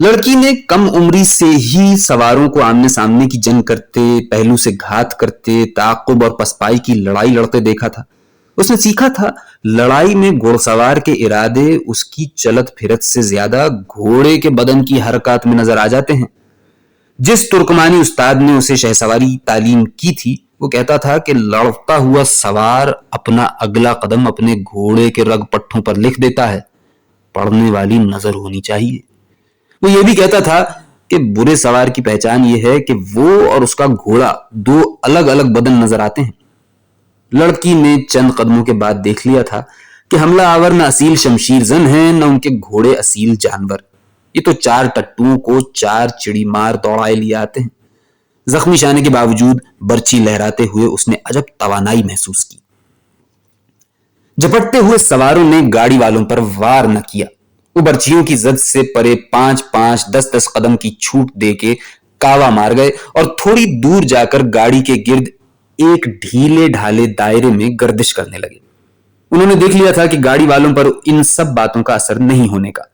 लड़की ने कम उम्री से ही सवारों को आमने सामने की जंग करते, पहलू से घात करते, ताक़ुब और पसपाई की लड़ाई लड़ते देखा था। उसने सीखा था लड़ाई में घोड़सवार के इरादे उसकी चलत फिरत से ज्यादा घोड़े के बदन की हरकत में नजर आ जाते हैं। जिस तुर्कमानी उस्ताद ने उसे शहसवारी तालीम की थी, वो कहता था कि लड़ता हुआ सवार अपना अगला कदम अपने घोड़े के रग पट्टों पर लिख देता है, पढ़ने वाली नजर होनी चाहिए। वो ये भी कहता था कि बुरे सवार की पहचान ये है कि वो और उसका घोड़ा दो अलग अलग बदन नजर आते हैं। लड़की ने चंद कदमों के बाद देख लिया था कि हमला आवर न असील शमशीर जन है, न उनके घोड़े असील जानवर। ये तो चार टट्टुओं को चार चिड़ी मार दौड़ाए लिए आते हैं। जख्मी शाने के बावजूद बर्छी लहराते हुए उसने अजब तवानाई महसूस की। झपटते हुए सवारों ने गाड़ी वालों पर वार न किया। वो बर्छियों की जद से परे 5-5, 10-10 कदम की छूट देके कावा मार गए और थोड़ी दूर जाकर गाड़ी के गिर्द एक ढीले ढाले दायरे में गर्दिश करने लगे। उन्होंने देख लिया था कि गाड़ी वालों पर इन सब बातों का असर नहीं होने का।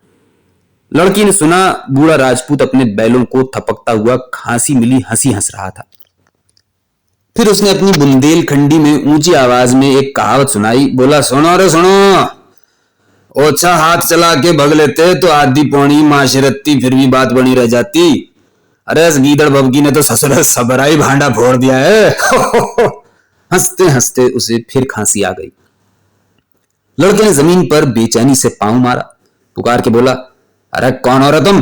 लड़की ने सुना बूढ़ा राजपूत अपने बैलों को थपकता हुआ खांसी मिली हंसी हंस रहा था। फिर उसने अपनी बुंदेलखंडी में ऊंची आवाज में एक कहावत सुनाई। बोला, सुनो रे सुनो, ओछा हाथ चला के भग लेते तो आधी पौनी माशरती फिर भी बात बनी रह जाती। अरे इस गीदड़ बबकी ने तो ससुर सबराई भांडा फोड़ दिया है। हंसते हंसते उसे फिर खांसी आ गई। लड़के ने जमीन पर बेचैनी से पांव मारा, पुकार के बोला, अरे कौन हो रहा तुम?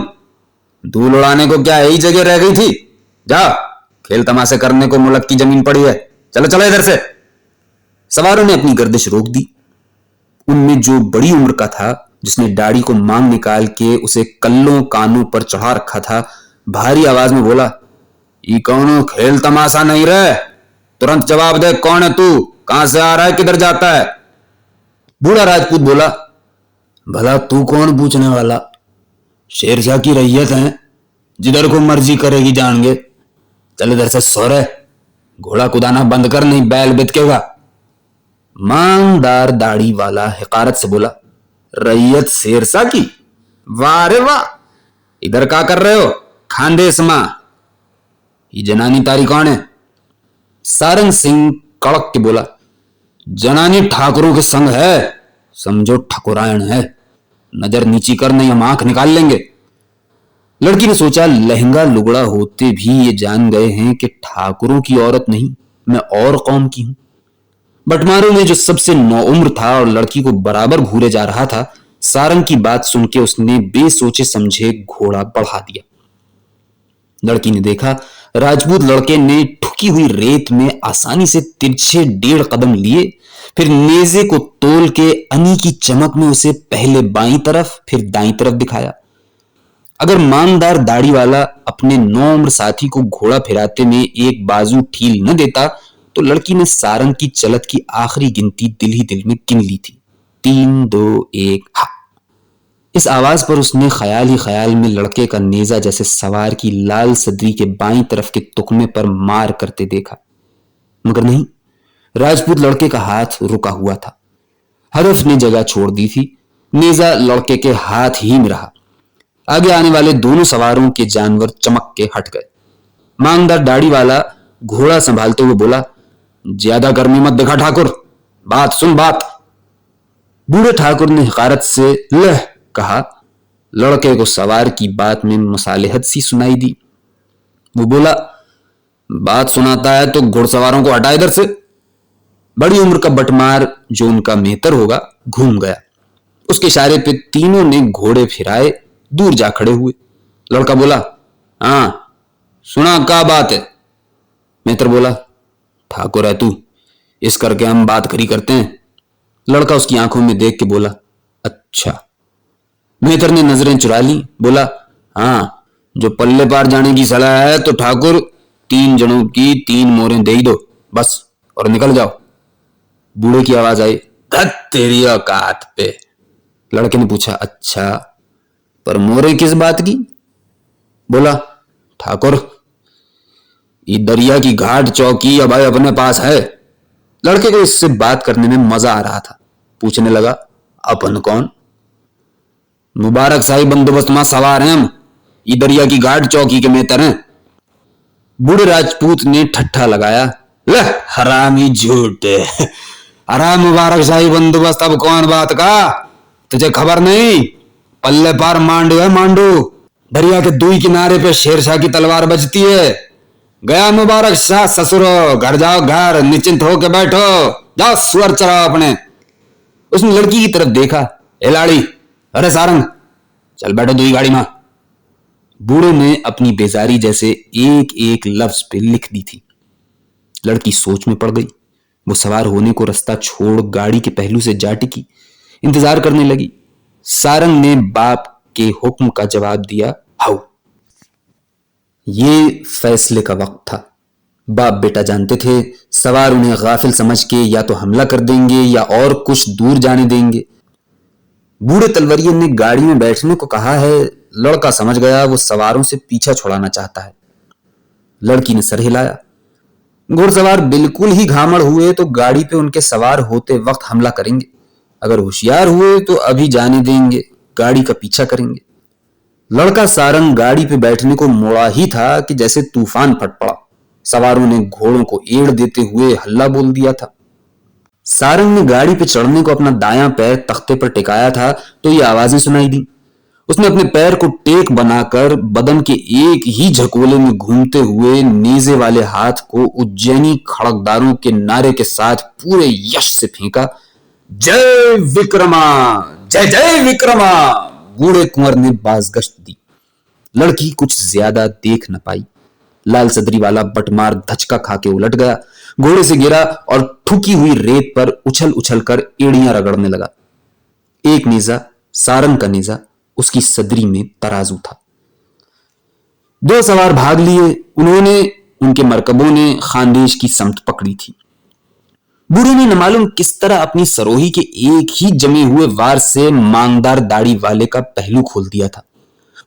धूल उड़ाने को क्या यही जगह रह गई थी? जा, खेल तमाशे करने को मुल्क की जमीन पड़ी है, चलो चलो इधर से। सवारों ने अपनी गर्दिश रोक दी। उनमें जो बड़ी उम्र का था, जिसने दाढ़ी को मांग निकाल के उसे कल्लों कानों पर चढ़ा रखा था, भारी आवाज में बोला, ये कौन खेल तमाशा नहीं रहे, तुरंत जवाब दे, कौन है तू, कहां से आ रहा है, किधर जाता है? बूढ़ा राजपूत बोला, भला तू कौन पूछने वाला? शेरशाह की रैयत है, जिधर को मर्जी करेगी जाएंगे। चल इधर से सो रहे, घोड़ा कुदाना बंद कर, नहीं बैल बितकेगा। मांगदार दाढ़ी वाला हिकारत से बोला, रैयत शेरशाह की? वाह रे वाह, इधर क्या कर रहे हो? खानदेश मां, ये जनानी तारी कौन है? सारंग सिंह कड़क के बोला, जनानी ठाकुरों के संग है, समझो ठकुरायण है, नजर नीची कर नहीं हम आंख निकाल लेंगे। लड़की ने सोचा, लहंगा लुगड़ा होते भी ये जान गए हैं कि ठाकुरों की औरत नहीं, मैं और कौम की हूं। बटमारों में जो सबसे नौउम्र था और लड़की को बराबर घूरे जा रहा था, सारंग की बात सुन के उसने बेसोचे समझे घोड़ा बढ़ा दिया। लड़की ने देखा राजपूत लड़के ने ठुकी हुई रेत में आसानी से तिरछे 1.5 कदम लिए, फिर नेजे को तोल के अनी की चमक में उसे पहले बाईं तरफ फिर दाईं तरफ दिखाया। अगर मांगदार दाढ़ी वाला अपने नौउम्र साथी को घोड़ा फिराते में एक बाजू ठील न देता तो लड़की ने सारंग की चलत की आखिरी गिनती दिल ही दिल में गिन ली थी। 3, 2, 1 हा। इस आवाज पर उसने ख्याल ही ख्याल में लड़के का नेजा जैसे सवार की लाल सदरी के बाईं तरफ के तुकमे पर मार करते देखा, मगर नहीं, राजपूत लड़के का हाथ रुका हुआ था। हरफ ने जगह छोड़ दी थी। नेजा लड़के के हाथ ही में रहा। आगे आने वाले दोनों सवारों के जानवर चमक के हट गए। मांगदार दाढ़ी वाला घोड़ा संभालते हुए बोला, ज्यादा गर्मी मत दिखा ठाकुर, बात सुन बात। बूढ़े ठाकुर ने हकारत से लह कहा। लड़के को सवार की बात में मुसालिहत सी सुनाई दी। वो बोला, बात सुनाता है तो घुड़सवारों को हटा इधर से। बड़ी उम्र का बटमार जो उनका मेहतर होगा घूम गया। उसके इशारे पे तीनों ने घोड़े फिराए, दूर जा खड़े हुए। लड़का बोला, हाँ सुना, क्या बात है? मेहतर बोला, ठाकुर है तू, इस करके हम बात करी करते हैं। लड़का उसकी आंखों में देख के बोला, अच्छा। मेहतर ने नजरें चुरा ली, बोला, हाँ जो पल्ले पार जाने की सलाह है तो ठाकुर 3 जनों की 3 मोहरें दे ही दो बस, और निकल जाओ। बूढ़े की आवाज आई, धत तेरी औकात पे। लड़के ने पूछा, अच्छा पर मोहरें किस बात की? बोला, ठाकुर ये दरिया की घाट चौकी अब अपने पास है। लड़के को इससे बात करने में मजा आ रहा था। पूछने लगा, अपन कौन? मुबारक शाही बंदोबस्त में सवार हैं हम, ये दरिया की घाट चौकी के मेहतर हैं। बूढ़े राजपूत ने ठट्ठा लगाया, ले हरामी झूठे, अरे मुबारक शाही बंदोबस्त अब कौन बात का? तुझे खबर नहीं? पल्ले पार मांडू है, मांडू। दरिया के दुई किनारे पे शेरशाह की तलवार बजती है। गया मुबारक शाह ससुरो, घर जाओ घर, निश्चिंत होके बैठो, जाओ सुअर चराओ अपने। उसने लड़की की तरफ देखा, ए लाड़ी, अरे सारंग, चल बैठो दुई गाड़ी में। बूढ़े ने अपनी बेजारी जैसे एक एक लफ्ज पे लिख दी थी। लड़की सोच में पड़ गई। वो सवार होने को रास्ता छोड़ गाड़ी के पहलू से जा टिकी, इंतजार करने लगी। सारंग ने बाप के हुक्म का जवाब दिया, हाउ। ये फैसले का वक्त था। बाप बेटा जानते थे सवार उन्हें गाफिल समझ के या तो हमला कर देंगे या और कुछ दूर जाने देंगे। बूढ़े तलवरिये ने गाड़ी में बैठने को कहा है। लड़का समझ गया वो सवारों से पीछा छुड़ाना चाहता है। लड़की ने सर हिलाया। घुड़सवार बिल्कुल ही घामड़ हुए तो गाड़ी पे उनके सवार होते वक्त हमला करेंगे। अगर होशियार हुए तो अभी जाने देंगे, गाड़ी का पीछा करेंगे। लड़का सारंग गाड़ी पे बैठने को मोड़ा ही था कि जैसे तूफान फट पड़ा। सवारों ने घोड़ों को एड़ देते हुए हल्ला बोल दिया था। सारंग ने गाड़ी पे चढ़ने को अपना दायां पैर तख्ते पर टिकाया था तो ये आवाजें सुनाई दी। उसने अपने पैर को टेक बनाकर बदन के एक ही झकोले में घूमते हुए नेजे वाले हाथ को उज्जैनी खड़कदारों के नारे के साथ पूरे यश से फेंका, जय विक्रमा, जय जय विक्रमा। बूढ़े कुंवर ने बाजगश्त दी। लड़की कुछ ज्यादा देख न पाई। लाल सदरी वाला बटमार धचका खा के उलट गया, घोड़े से गिरा और ठुकी हुई रेत पर उछल उछल कर एड़ियां रगड़ने लगा। एक नेजा, सारंग का नेजा, उसकी सदरी में तराजू था। 2 सवार भाग लिए। उनके मरकबों ने खानदेश की समत पकड़ी थी। बूढ़े ने न मालूम किस तरह अपनी सरोही के एक ही जमे हुए वार से मांगदार दाढ़ी वाले का पहलू खोल दिया था।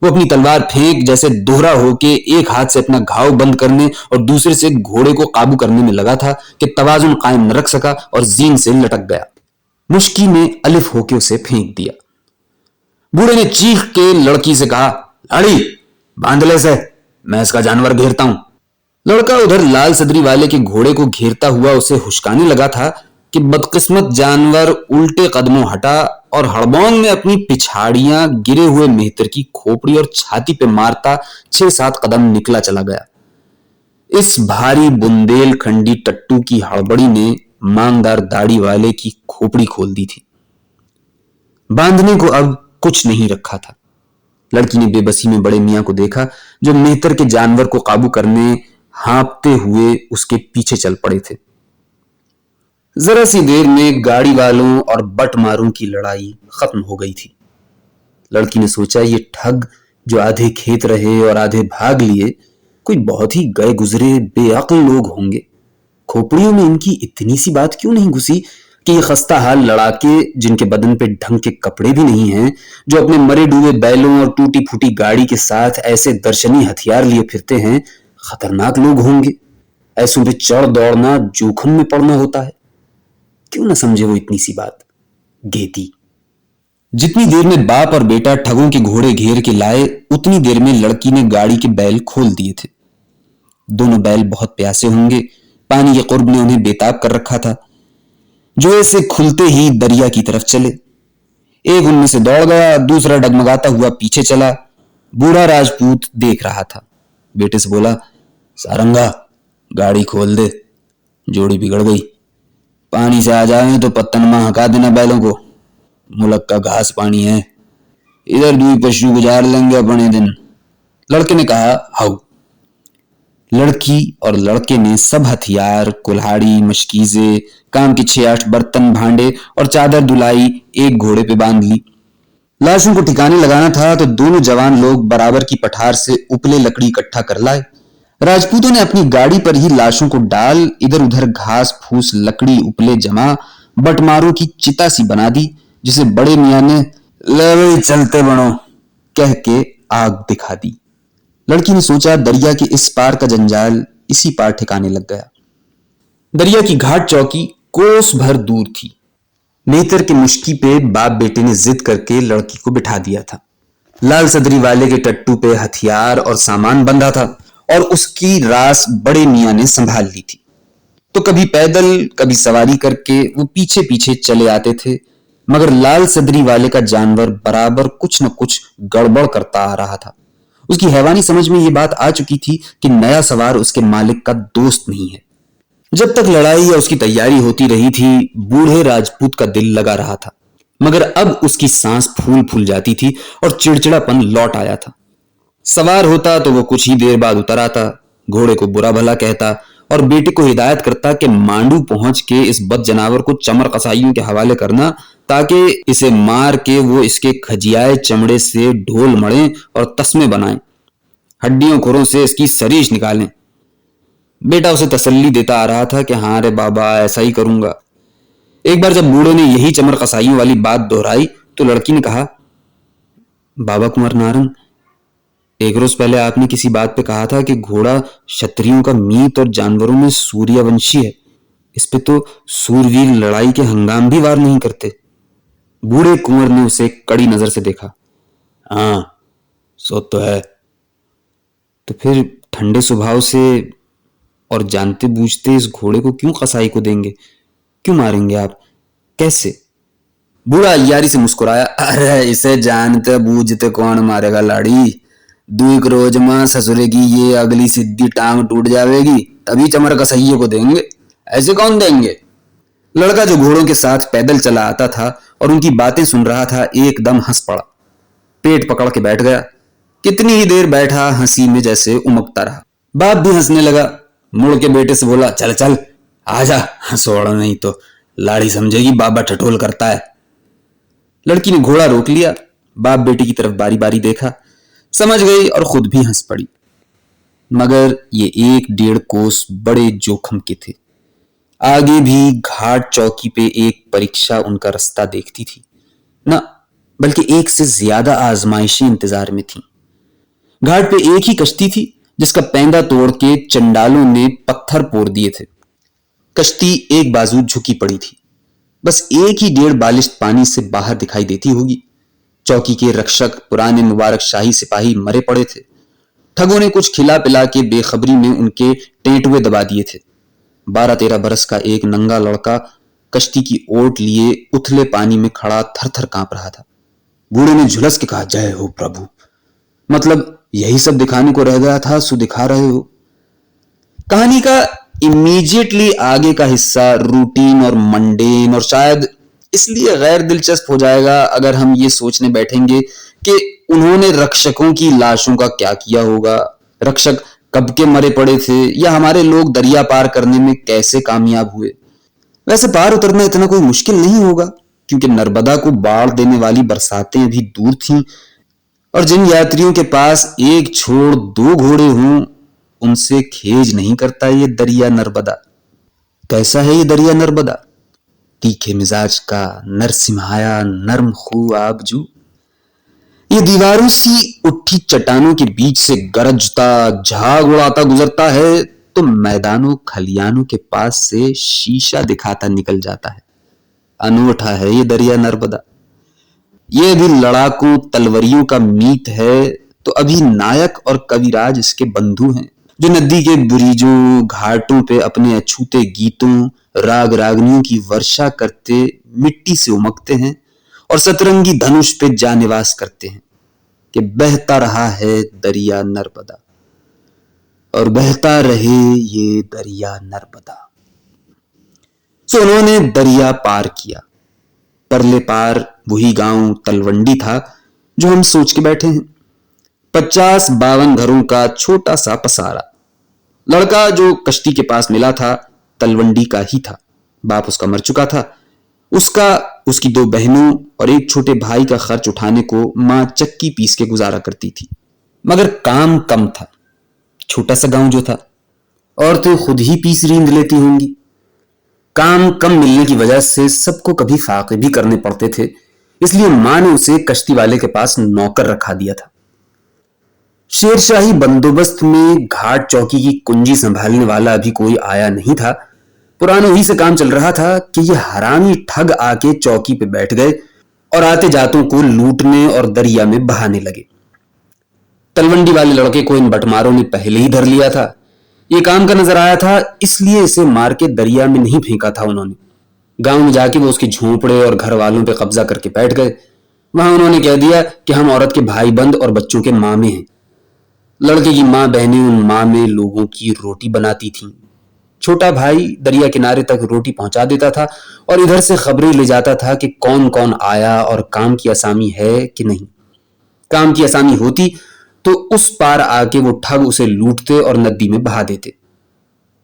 वो अपनी तलवार फेंक जैसे दोहरा होके एक हाथ से अपना घाव बंद करने और दूसरे से घोड़े को काबू करने में लगा था कि तवाजुन कायम न रख सका और जीन से लटक गया। मुश्की ने अलिफ होके उसे फेंक दिया। बूढ़े ने चीख के लड़की से कहा, लाड़ी बांध ले से, मैं इसका जानवर घेरता हूं। लड़का उधर लाल सदरी वाले के घोड़े को घेरता हुआ उसे हुश्काने लगा था कि बदकिस्मत जानवर उल्टे कदमों हटा और हड़बौंग में अपनी पिछाड़ियां गिरे हुए मेहतर की खोपड़ी और छाती पे मारता 6-7 कदम निकला चला गया। इस भारी बुंदेलखंडी टट्टू की हड़बड़ी ने मांगदार दाढ़ी वाले की खोपड़ी खोल दी थी। बांधने को अब कुछ नहीं रखा था। लड़की ने बेबसी में बड़े मियां को देखा जो मेहतर के जानवर को काबू करने हाँपते हुए उसके पीछे चल पड़े थे। जरा सी देर में गाड़ी वालों और बटमारों की लड़ाई खत्म हो गई थी। लड़की ने सोचा ये ठग जो आधे खेत रहे और आधे भाग लिए कोई बहुत ही गए गुजरे बेअक्ल लोग होंगे। खोपड़ियों में इनकी इतनी सी बात क्यों नहीं घुसी कि ये खस्ता हाल लड़ाके जिनके बदन पे ढंग के कपड़े भी नहीं हैं, जो अपने मरे डूबे बैलों और टूटी फूटी गाड़ी के साथ ऐसे दर्शनीय हथियार लिए फिरते हैं, खतरनाक लोग होंगे। ऐसों पे चढ़ दौड़ना जोखिम में पड़ना होता है। क्यों ना समझे वो इतनी सी बात। गेती जितनी देर में बाप और बेटा ठगों के घोड़े घेर के लाए उतनी देर में लड़की ने गाड़ी के बैल खोल दिए थे। दोनों बैल बहुत प्यासे होंगे, पानी के कुर्ब ने उन्हें बेताब कर रखा था। जो ऐसे खुलते ही दरिया की तरफ चले। एक उनमें से दौड़ गया, दूसरा डगमगाता हुआ पीछे चला। बूढ़ा राजपूत देख रहा था। बेटे से बोला, सारंगा, गाड़ी खोल दे, जोड़ी बिगड़ गई। पानी से आ जाए तो पत्तन में हका देना बैलों को। मुलक का घास पानी है, इधर दुई पशु गुजार लेंगे अपने दिन। लड़के ने कहा, हाउ। लड़की और लड़के ने सब हथियार, कुल्हाड़ी, मशकीजे, काम के 6-8 बर्तन, भांडे और चादर दुलाई एक घोड़े पे बांध ली। लाशों को ठिकाने लगाना था तो दोनों जवान लोग बराबर की पठार से उपले लकड़ी इकट्ठा कर लाए। राजपूतों ने अपनी गाड़ी पर ही लाशों को डाल इधर उधर घास फूस लकड़ी उपले जमा बटमारों की चिता सी बना दी, जिसे बड़े मियां ने ले भाई चलते बनो कह के आग दिखा दी। लड़की ने सोचा दरिया के इस पार का जंजाल इसी पार ठिकाने लग गया। दरिया की घाट चौकी कोस भर दूर थी। नेतर के मुश्की पे बाप बेटे ने जिद करके लड़की को बिठा दिया था। लाल सदरी वाले के टट्टू पे हथियार और सामान बंधा था और उसकी रास बड़े मियां ने संभाल ली थी। तो कभी पैदल कभी सवारी करके वो पीछे पीछे चले आते थे, मगर लाल सदरी वाले का जानवर बराबर कुछ न कुछ गड़बड़ करता आ रहा था। उसकी हैवानी समझ में ये बात आ चुकी थी कि नया सवार उसके मालिक का दोस्त नहीं है। जब तक लड़ाई या उसकी तैयारी होती रही थी, बूढ़े राजपूत का दिल लगा रहा था, मगर अब उसकी सांस फूल फूल जाती थी और चिड़चिड़ापन लौट आया था। सवार होता तो वो कुछ ही देर बाद उतर आता, घोड़े को बुरा भला कहता और बेटे को हिदायत करता कि मांडू पहुंच के इस बद जनावर को चमर कसाईयों के हवाले करना, ताकि इसे मार के वो इसके खजियाए चमड़े से ढोल मड़ें और तस्मे बनाएं, हड्डियों खुरों से इसकी सरीश निकालें। बेटा उसे तसल्ली देता आ रहा था कि हाँ रे बाबा, ऐसा ही करूंगा। एक बार जब बूढ़ों ने यही चमर कसाईयों वाली बात दोहराई तो लड़की ने कहा, बाबा कुंवर नारंग, एक रोज पहले आपने किसी बात पे कहा था कि घोड़ा क्षत्रियों का मीत और जानवरों में सूर्यवंशी है। इस पे तो सूरवीर लड़ाई के हंगाम भी वार नहीं करते। बूढ़े कुंवर ने उसे कड़ी नजर से देखा। हाँ, सो तो है। तो फिर ठंडे स्वभाव से और जानते बूझते इस घोड़े को क्यों कसाई को देंगे? क्यों मारेंगे आप? कैसे? बूढ़ा अय्यारी से मुस्कुराया। अरे इसे जानते बूझते कौन मारेगा लाड़ी? दूक रोज मां ससुरे की ये अगली सिद्धि टांग टूट जाएगी तभी चमर कसैये को देंगे, ऐसे कौन देंगे? लड़का जो घोड़ों के साथ पैदल चला आता था और उनकी बातें सुन रहा था, एकदम हंस पड़ा, पेट पकड़ के बैठ गया। कितनी ही देर बैठा हंसी में जैसे उमकता रहा। बाप भी हंसने लगा, मुड़ के बेटे से बोला, चल चल आजा, हंसोड़ा नहीं तो लाड़ी समझेगी बाबा ठठोल करता है। लड़की ने घोड़ा रोक लिया, बाप बेटी की तरफ बारी बारी देखा, समझ गई और खुद भी हंस पड़ी। मगर ये 1-1.5 कोस बड़े जोखम के थे। आगे भी घाट चौकी पे एक परीक्षा उनका रास्ता देखती थी ना, बल्कि एक से ज्यादा आजमाइशें इंतजार में थी। घाट पे एक ही कश्ती थी जिसका पैंदा तोड़ के चंडालों ने पत्थर पोर दिए थे। कश्ती एक बाजू झुकी पड़ी थी, बस एक ही 1.5 बालिश्त पानी से बाहर दिखाई देती होगी। चौकी के रक्षक पुराने मुबारक शाही सिपाही मरे पड़े थे। ठगों ने कुछ खिला पिला के बेखबरी में उनके टेंटुए दबा दिए थे। 12-13 बरस का एक नंगा लड़का कश्ती की ओट लिए उथले पानी में खड़ा थर थर कांप रहा था। बूढ़े ने झुलस के कहा, जय हो प्रभु, मतलब यही सब दिखाने को रह गया था, सो दिखा रहे हो। कहानी का इमीडिएटली आगे का हिस्सा रूटीन और मंडेन और शायद इसलिए गैर दिलचस्प हो जाएगा अगर हम ये सोचने बैठेंगे कि उन्होंने रक्षकों की लाशों का क्या किया होगा, रक्षक कब के मरे पड़े थे, या हमारे लोग दरिया पार करने में कैसे कामयाब हुए। वैसे पार उतरना इतना कोई मुश्किल नहीं होगा, क्योंकि नर्मदा को बाढ़ देने वाली बरसातें अभी दूर थीं और जिन यात्रियों के पास एक छोड़ 2 घोड़े हों उनसे खेज नहीं करता ये दरिया नर्मदा। कैसा है ये दरिया नर्मदा? तीखे मिजाज का, नरसिम्हाया नर्म खू आबजू। ये दीवारों सी उठी चट्टानों के बीच से गरजता झाग उड़ाता गुजरता है तो मैदानों खलियानों के पास से शीशा दिखाता निकल जाता है। अनूठा है ये दरिया नर्मदा। ये भी लड़ाकू तलवरियों का मीत है तो अभी नायक और कविराज इसके बंधु हैं, जो नदी के बुरीजों घाटों पे अपने अछूते गीतों राग रागनियों की वर्षा करते मिट्टी से उमकते हैं और सतरंगी धनुष पे जा निवास करते हैं कि बहता रहा है दरिया नर्मदा। और बहता रहे ये दरिया नर्मदा। सो उन्होंने दरिया पार किया। परले पार वही गांव तलवंडी था जो हम सोच के बैठे हैं। 50-52 घरों का छोटा सा पसारा। लड़का जो कश्ती के पास मिला था तलवंडी का ही था। बाप उसका मर चुका था। उसका, उसकी 2 बहनों और एक छोटे भाई का खर्च उठाने को मां चक्की पीस के गुजारा करती थी। मगर काम कम था। छोटा सा गांव जो था, औरतें खुद ही पीस रींद लेती होंगी। काम कम मिलने की वजह से सबको कभी फाके भी करने पड़ते थे। इसलिए मां ने उसे कश्ती वाले के पास नौकर रखा दिया था। शेरशाही बंदोबस्त में घाट चौकी की कुंजी संभालने वाला अभी कोई आया नहीं था। पुराने ही से काम चल रहा था कि ये हरामी ठग आके चौकी पे बैठ गए और आते जातों को लूटने और दरिया में बहाने लगे। तलवंडी वाले लड़के को इन बटमारों ने पहले ही धर लिया था। ये काम का नजर आया था, इसलिए इसे मार के दरिया में नहीं फेंका था उन्होंने। गांव में जाके वो उसके झोंपड़े और घर वालों पे कब्जा करके बैठ गए। वहां उन्होंने कह दिया कि हम औरत के भाई बंद और बच्चों के मामे हैं। लड़के की मां बहनें उन मामे लोगों की रोटी बनाती थीं। छोटा भाई दरिया किनारे तक रोटी पहुंचा देता था और इधर से खबरें ले जाता था कि कौन कौन आया और काम की असामी है कि नहीं। काम की असामी होती तो उस पार आके वो ठग उसे लूटते और नदी में बहा देते।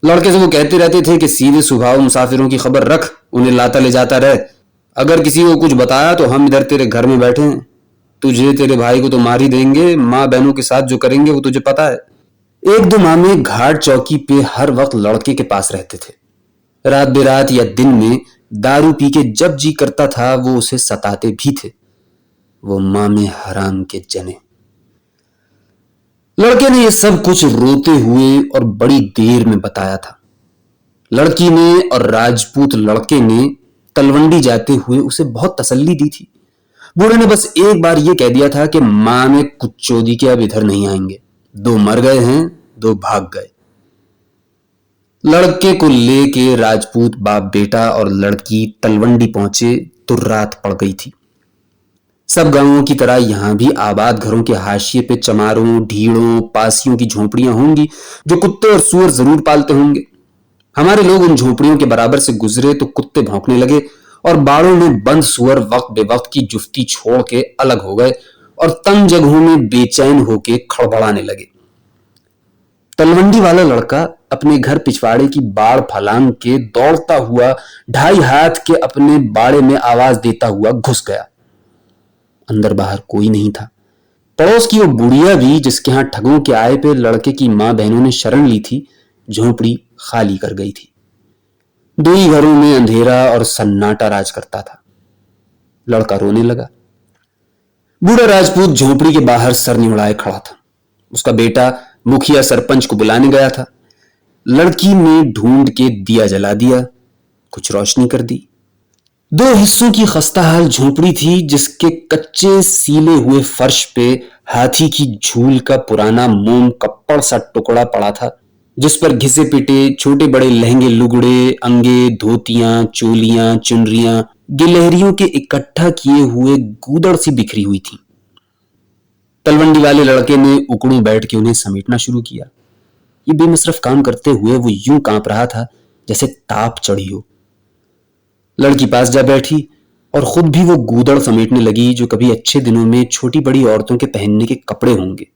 लड़के से वो कहते रहते थे कि सीधे सुबह मुसाफिरों की खबर रख, उन्हें लाता ले जाता रहे। अगर किसी को कुछ बताया तो हम इधर तेरे घर में बैठे हैं। तुझे तेरे भाई को तो मार ही देंगे, माँ बहनों के साथ जो करेंगे वो तुझे पता है। 1-2 मामे घाट चौकी पे हर वक्त लड़के के पास रहते थे। रात बेरात या दिन में दारू पी के जब जी करता था वो उसे सताते भी थे। वो मामे हराम के जने। लड़के ने ये सब कुछ रोते हुए और बड़ी देर में बताया था। लड़की ने और राजपूत लड़के ने तलवंडी जाते हुए उसे बहुत तसल्ली दी थी। बूढ़े ने बस एक बार ये कह दिया था कि मां में कुछ चोदी के अब इधर नहीं आएंगे। 2 मर गए हैं, 2 भाग गए। लड़के को लेके राजपूत बाप बेटा और लड़की तलवंडी पहुंचे तो रात पड़ गई थी। सब गांवों की तरह यहां भी आबाद घरों के हाशिए पे चमारों, ढीड़ों, पासियों की झोपड़ियां होंगी जो कुत्ते और सूअर जरूर पालते होंगे। हमारे लोग उन झोपड़ियों के बराबर से गुजरे तो कुत्ते भौंकने लगे और बाड़ों में बंद सूअर वक्त बेवक्त की जुफ्ती छोड़ के अलग हो गए और तंग जगहों में बेचैन होके खड़बड़ाने लगे। तलवंडी वाला लड़का अपने घर पिछवाड़े की बाड़ फलांग के दौड़ता हुआ 2.5 हाथ के अपने बाड़े में आवाज देता हुआ घुस गया। अंदर बाहर कोई नहीं था। पड़ोस की वो बुढ़िया भी जिसके यहां ठगों के आए पे लड़के की मां बहनों ने शरण ली थी, झोपड़ी खाली कर गई थी। 2 ही घरों में अंधेरा और सन्नाटा राज करता था। लड़का रोने लगा। बूढ़ा राजपूत झोपड़ी के बाहर सर निहुड़ाए खड़ा था। उसका बेटा मुखिया सरपंच को बुलाने गया था। लड़की ने ढूंढ के दिया जला दिया, कुछ रोशनी कर दी। 2 हिस्सों की खस्ताहाल झोपड़ी थी जिसके कच्चे सीले हुए फर्श पे हाथी की झूल का पुराना मोम कप्पड़ सा टुकड़ा पड़ा था, जिस पर घिसे पिटे छोटे बड़े लहंगे, लुगड़े, अंगे, धोतियां, चोलियां, चुनरियां, गिलहरियों के इकट्ठा किए हुए गूदड़ सी बिखरी हुई थी। तलवंडी वाले लड़के ने उकड़ू बैठ के उन्हें समेटना शुरू किया। ये बेमसरफ काम करते हुए वो यूं कांप रहा था जैसे ताप चढ़ी हो। लड़की पास जा बैठी और खुद भी वो गूदड़ समेटने लगी जो कभी अच्छे दिनों में छोटी बड़ी औरतों के पहनने के कपड़े होंगे।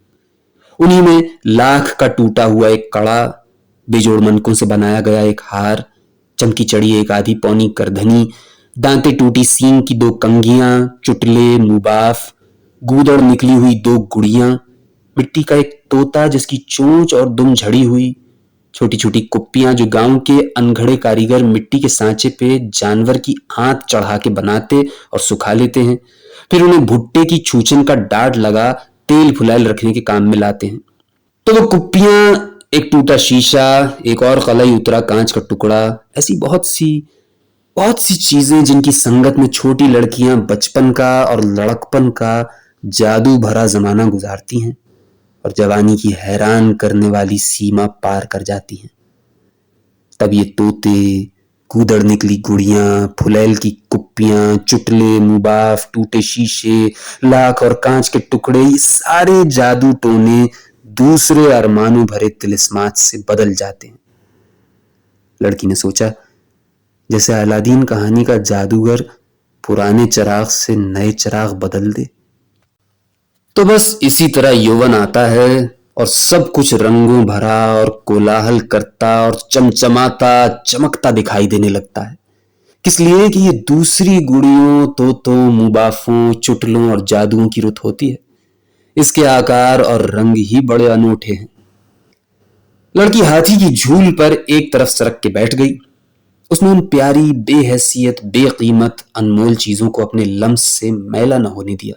उन्हीं में लाख का टूटा हुआ एक कड़ा, बेजोड़ मनकों से बनाया गया एक हार, चमकी चढ़ी एक आधी पौनी करधनी, दांते टूटी सींग की 2 कंघियां, चुटले, मुबाफ, गूदड़ निकली हुई 2 गुड़ियां, मिट्टी का एक तोता जिसकी चोंच और दुम झड़ी हुई, छोटी छोटी कुप्पियां जो गांव के अनघड़े कारीगर मिट्टी के सांचे पे जानवर की आंत चढ़ा के बनाते और सुखा लेते हैं, फिर उन्हें भुट्टे की छूछन का डाढ़ लगा तेल फुलाल रखने के काम में लाते हैं। तो वो कुप्पियां, एक टूटा शीशा, एक और कलाई उतरा कांच का टुकड़ा, ऐसी बहुत सी चीजें जिनकी संगत में छोटी लड़कियां बचपन का और लड़कपन का जादू भरा जमाना गुजारती हैं और जवानी की हैरान करने वाली सीमा पार कर जाती हैं। तब ये तोते, गूदड़ निकली गुड़ियां, फुलैल की कुप्पियां, चुटले, मुबाफ, टूटे शीशे, लाख और कांच के टुकड़े, ये सारे जादू टोने दूसरे अरमानों भरे तिलिस्मात से बदल जाते हैं। लड़की ने सोचा, जैसे अलादीन कहानी का जादूगर पुराने चिराग से नए चिराग बदल दे। तो बस इसी तरह यौवन आता है और सब कुछ रंगों भरा और कोलाहल करता और चमचमाता चमकता दिखाई देने लगता है। किस लिए कि ये दूसरी गुड़ियों, तोतों, मुबाफों, चुटलों और जादुओं की रुत होती है। इसके आकार और रंग ही बड़े अनोखे हैं। लड़की हाथी की झूल पर एक तरफ सरक के बैठ गई। उसने उन प्यारी, बेहैसियत, बेकीमत, अनमोल चीजों को अपने लम्स से मैला न होने दिया।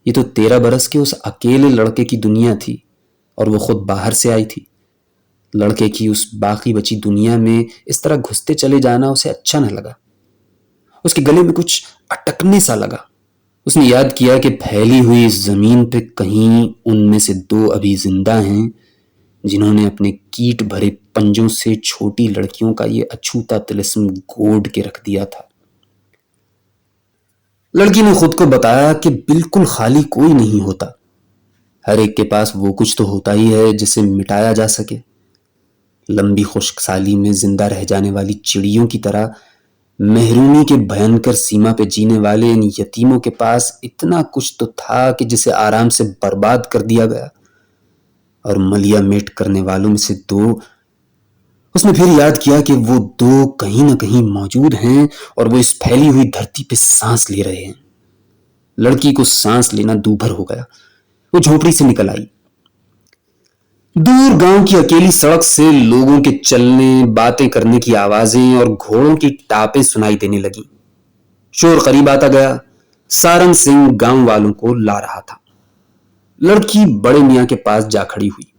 ये तो 13 बरस के उस अकेले लड़के की दुनिया थी और वो खुद बाहर से आई थी। लड़के की उस बाकी बची दुनिया में इस तरह घुसते चले जाना उसे अच्छा न लगा। उसके गले में कुछ अटकने सा लगा। उसने याद किया कि फैली हुई इस जमीन पे कहीं उनमें से 2 अभी जिंदा हैं, जिन्होंने अपने कीट भरे पंजों से छोटी लड़कियों का ये अछूता तिलिस्म गोद के रख दिया था। लड़की ने खुद को बताया कि बिल्कुल खाली कोई नहीं होता। हर एक के पास वो कुछ तो होता ही है जिसे मिटाया जा सके। लंबी खुश्क साली में जिंदा रह जाने वाली चिड़ियों की तरह महरूमी के भयंकर सीमा पे जीने वाले इन यतीमों के पास इतना कुछ तो था कि जिसे आराम से बर्बाद कर दिया गया। और मलिया मेट करने वालों में से 2, उसने फिर याद किया कि वो 2 कहीं ना कहीं मौजूद हैं और वो इस फैली हुई धरती पे सांस ले रहे हैं। लड़की को सांस लेना दूभर हो गया। वो झोपड़ी से निकल आई। दूर गांव की अकेली सड़क से लोगों के चलने, बातें करने की आवाजें और घोड़ों की टापें सुनाई देने लगी। शोर करीब आता गया। सारंग सिंह गांव वालों को ला रहा था। लड़की बड़े मियां के पास जा खड़ी हुई।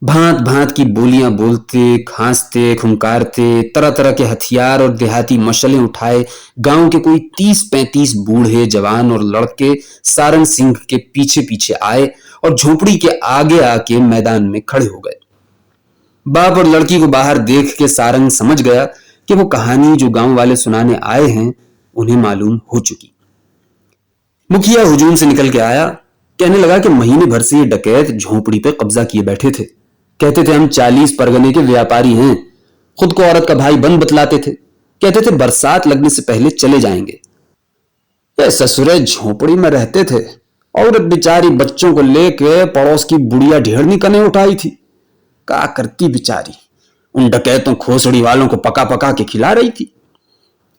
भांत भांत की बोलियां बोलते, खांसते, खुंकारते, तरह तरह के हथियार और देहाती मशलें उठाए गांव के कोई 30-35 बूढ़े, जवान और लड़के सारंग सिंह के पीछे पीछे आए और झोपड़ी के आगे आके मैदान में खड़े हो गए। बाप और लड़की को बाहर देख के सारंग समझ गया कि वो कहानी जो गांव वाले सुनाने आए हैं उन्हें मालूम हो चुकी। मुखिया हुजूम से निकल के आया। कहने लगा कि महीने भर से ये डकैत झोपड़ी पे कब्जा किए बैठे थे। कहते थे हम 40 परगने के व्यापारी हैं। खुद को औरत का भाई बन बतलाते थे। कहते थे बरसात लगने से पहले चले जाएंगे। ये ससुरे झोपड़ी में रहते थे। औरत बेचारी बच्चों को लेके पड़ोस की बुढ़िया ढेरनी कने उठाई थी। क्या करती बेचारी, उन डकैतों खोसड़ी वालों को पका पका के खिला रही थी।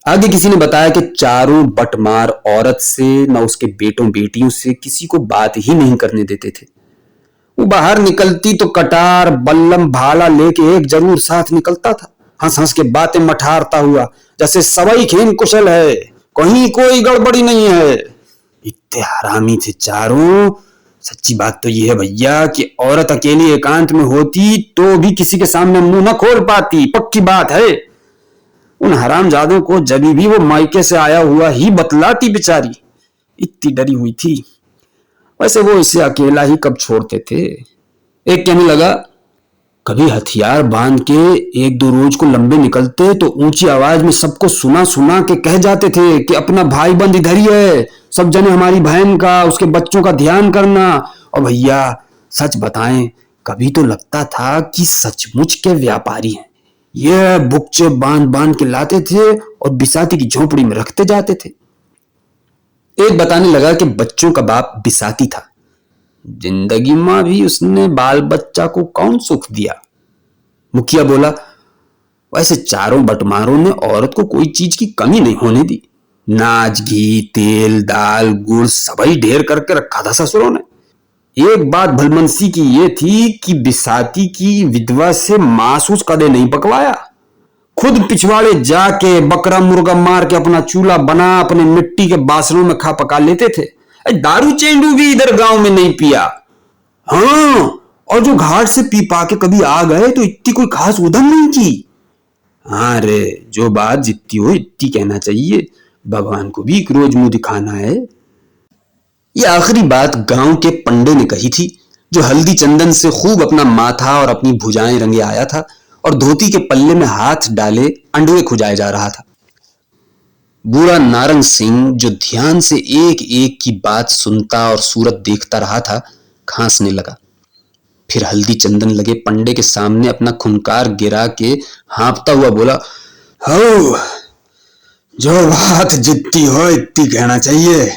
आगे किसी ने बताया कि चारों बटमार औरत से न उसके बेटों बेटियों से किसी को बात ही नहीं करने देते थे। वो बाहर निकलती तो कटार, बल्लम, भाला लेके एक जरूर साथ निकलता था, हंस हंस के बातें मठारता हुआ, जैसे सवाई खेम कुशल है, कहीं कोई गड़बड़ी नहीं है। इतने हरामी थे चारों। सच्ची बात तो यह है भैया कि औरत अकेली एकांत में होती तो भी किसी के सामने मुंह न खोल पाती, पक्की बात है। उन हरामजादों को जब भी वो मायके से आया हुआ ही बतलाती बेचारी। इतनी डरी हुई थी। वैसे वो इसे अकेला ही कब छोड़ते थे। एक कहने लगा, कभी हथियार बांध के 1-2 रोज को लंबे निकलते तो ऊंची आवाज में सबको सुना सुना के कह जाते थे कि अपना भाई बंद इधर ही है, सब जने हमारी बहन का, उसके बच्चों का ध्यान करना। और भैया सच बताएं, कभी तो लगता था कि सचमुच के व्यापारी हैं। ये बुकचे बांध बांध के लाते थे और बिसाती की झोपड़ी में रखते जाते थे। एक बताने लगा कि बच्चों का बाप बिसाती था। जिंदगी में भी उसने बाल बच्चा को कौन सुख दिया। मुखिया बोला, वैसे चारों बटमारों ने औरत को कोई चीज की कमी नहीं होने दी। नाच, घी, तेल, दाल, गुड़ सबई ढेर करके रखा था ससुरों ने। एक बात भलमनसी की ये थी कि बिसाती की विधवा से मांस उस कदे नहीं पकवाया। खुद पिछवाड़े जाके बकरा मुर्गा मार के अपना चूल्हा बना अपने मिट्टी के बासनों में खा पका लेते थे। दारू चेंडू भी इधर गांव में नहीं पिया। हाँ, और जो घाट से पी पा के कभी आ गए तो इतनी कोई खास उधम नहीं की। हाँ रे, जो बात जितनी हो इतनी कहना चाहिए, भगवान को भी एक रोज मुंह दिखाना है। ये आखिरी बात गांव के पंडे ने कही थी, जो हल्दी चंदन से खूब अपना माथा और अपनी भुजाएं रंगे आया था और धोती के पल्ले में हाथ डाले अंडुए खुजाए जा रहा था। बूढ़ा नारंग सिंह, जो ध्यान से एक एक की बात सुनता और सूरत देखता रहा था, खांसने लगा। फिर हल्दी चंदन लगे पंडे के सामने अपना खुंकार गिरा के हाँफता हुआ बोला, हो जो बात जितनी हो इतनी कहना चाहिए।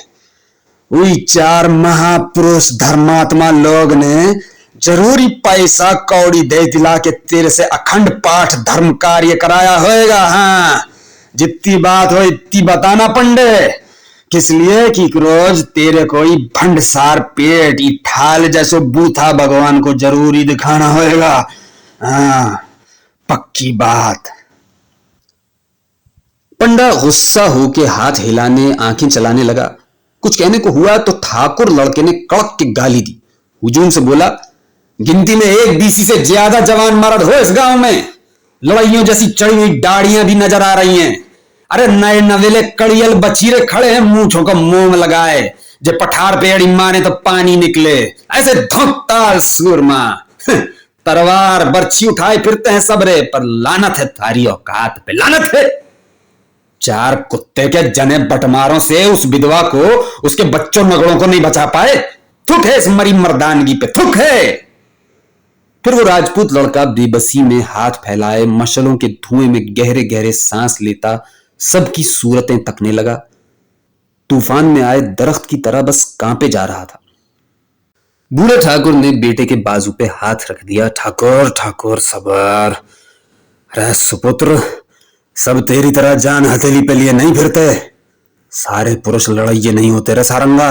वही 4 महापुरुष धर्मात्मा लोग ने जरूरी पैसा कौड़ी दे दिला के तेरे से अखंड पाठ धर्म कार्य कराया होएगा। हाँ, जितनी बात हो इतनी बताना पंडे, किस लिए कि रोज तेरे कोई भंडसार पेट ठाल जैसो बूथा भगवान को जरूरी दिखाना होएगा। हाँ, पक्की बात। पंडा गुस्सा होके हाथ हिलाने आंखें चलाने लगा। कुछ कहने को हुआ तो ठाकुर लड़के ने कड़क के गाली दी। हुजूम से बोला, गिनती में 1 बीसी से ज्यादा जवान मर्द हो इस गांव में। लड़ाइयों जैसी चढ़ी हुई दाढ़ियां भी नजर आ रही हैं। अरे नए नवेले कड़ियल बचीरे खड़े हैं मूंछों का मोम लगाए, जे पठार पे अड़ी मारे तो पानी निकले। ऐसे धोकताल सूरमा तलवार बर्छी उठाए फिरते हैं सबरे, पर लानत है थारी औकात पे, लानत है। 4 कुत्ते के जने बटमारों से उस विधवा को, उसके बच्चों नगड़ों को नहीं बचा पाए। थुक है इस मरी मर्दानगी पे, थुक है। फिर वो राजपूत लड़का बेबसी में हाथ फैलाए मशालों के धुएं में गहरे गहरे सांस लेता सबकी सूरतें तकने लगा। तूफान में आए दरख्त की तरह बस कांपे जा रहा था। बूढ़े ठाकुर ने बेटे के बाजू पे हाथ रख दिया। ठाकुर ठाकुर सबर। अरे सुपुत्र, सब तेरी तरह जान हथेली पे लिए नहीं फिरते। सारे पुरुष लड़ाइये नहीं होते रे सारंगा।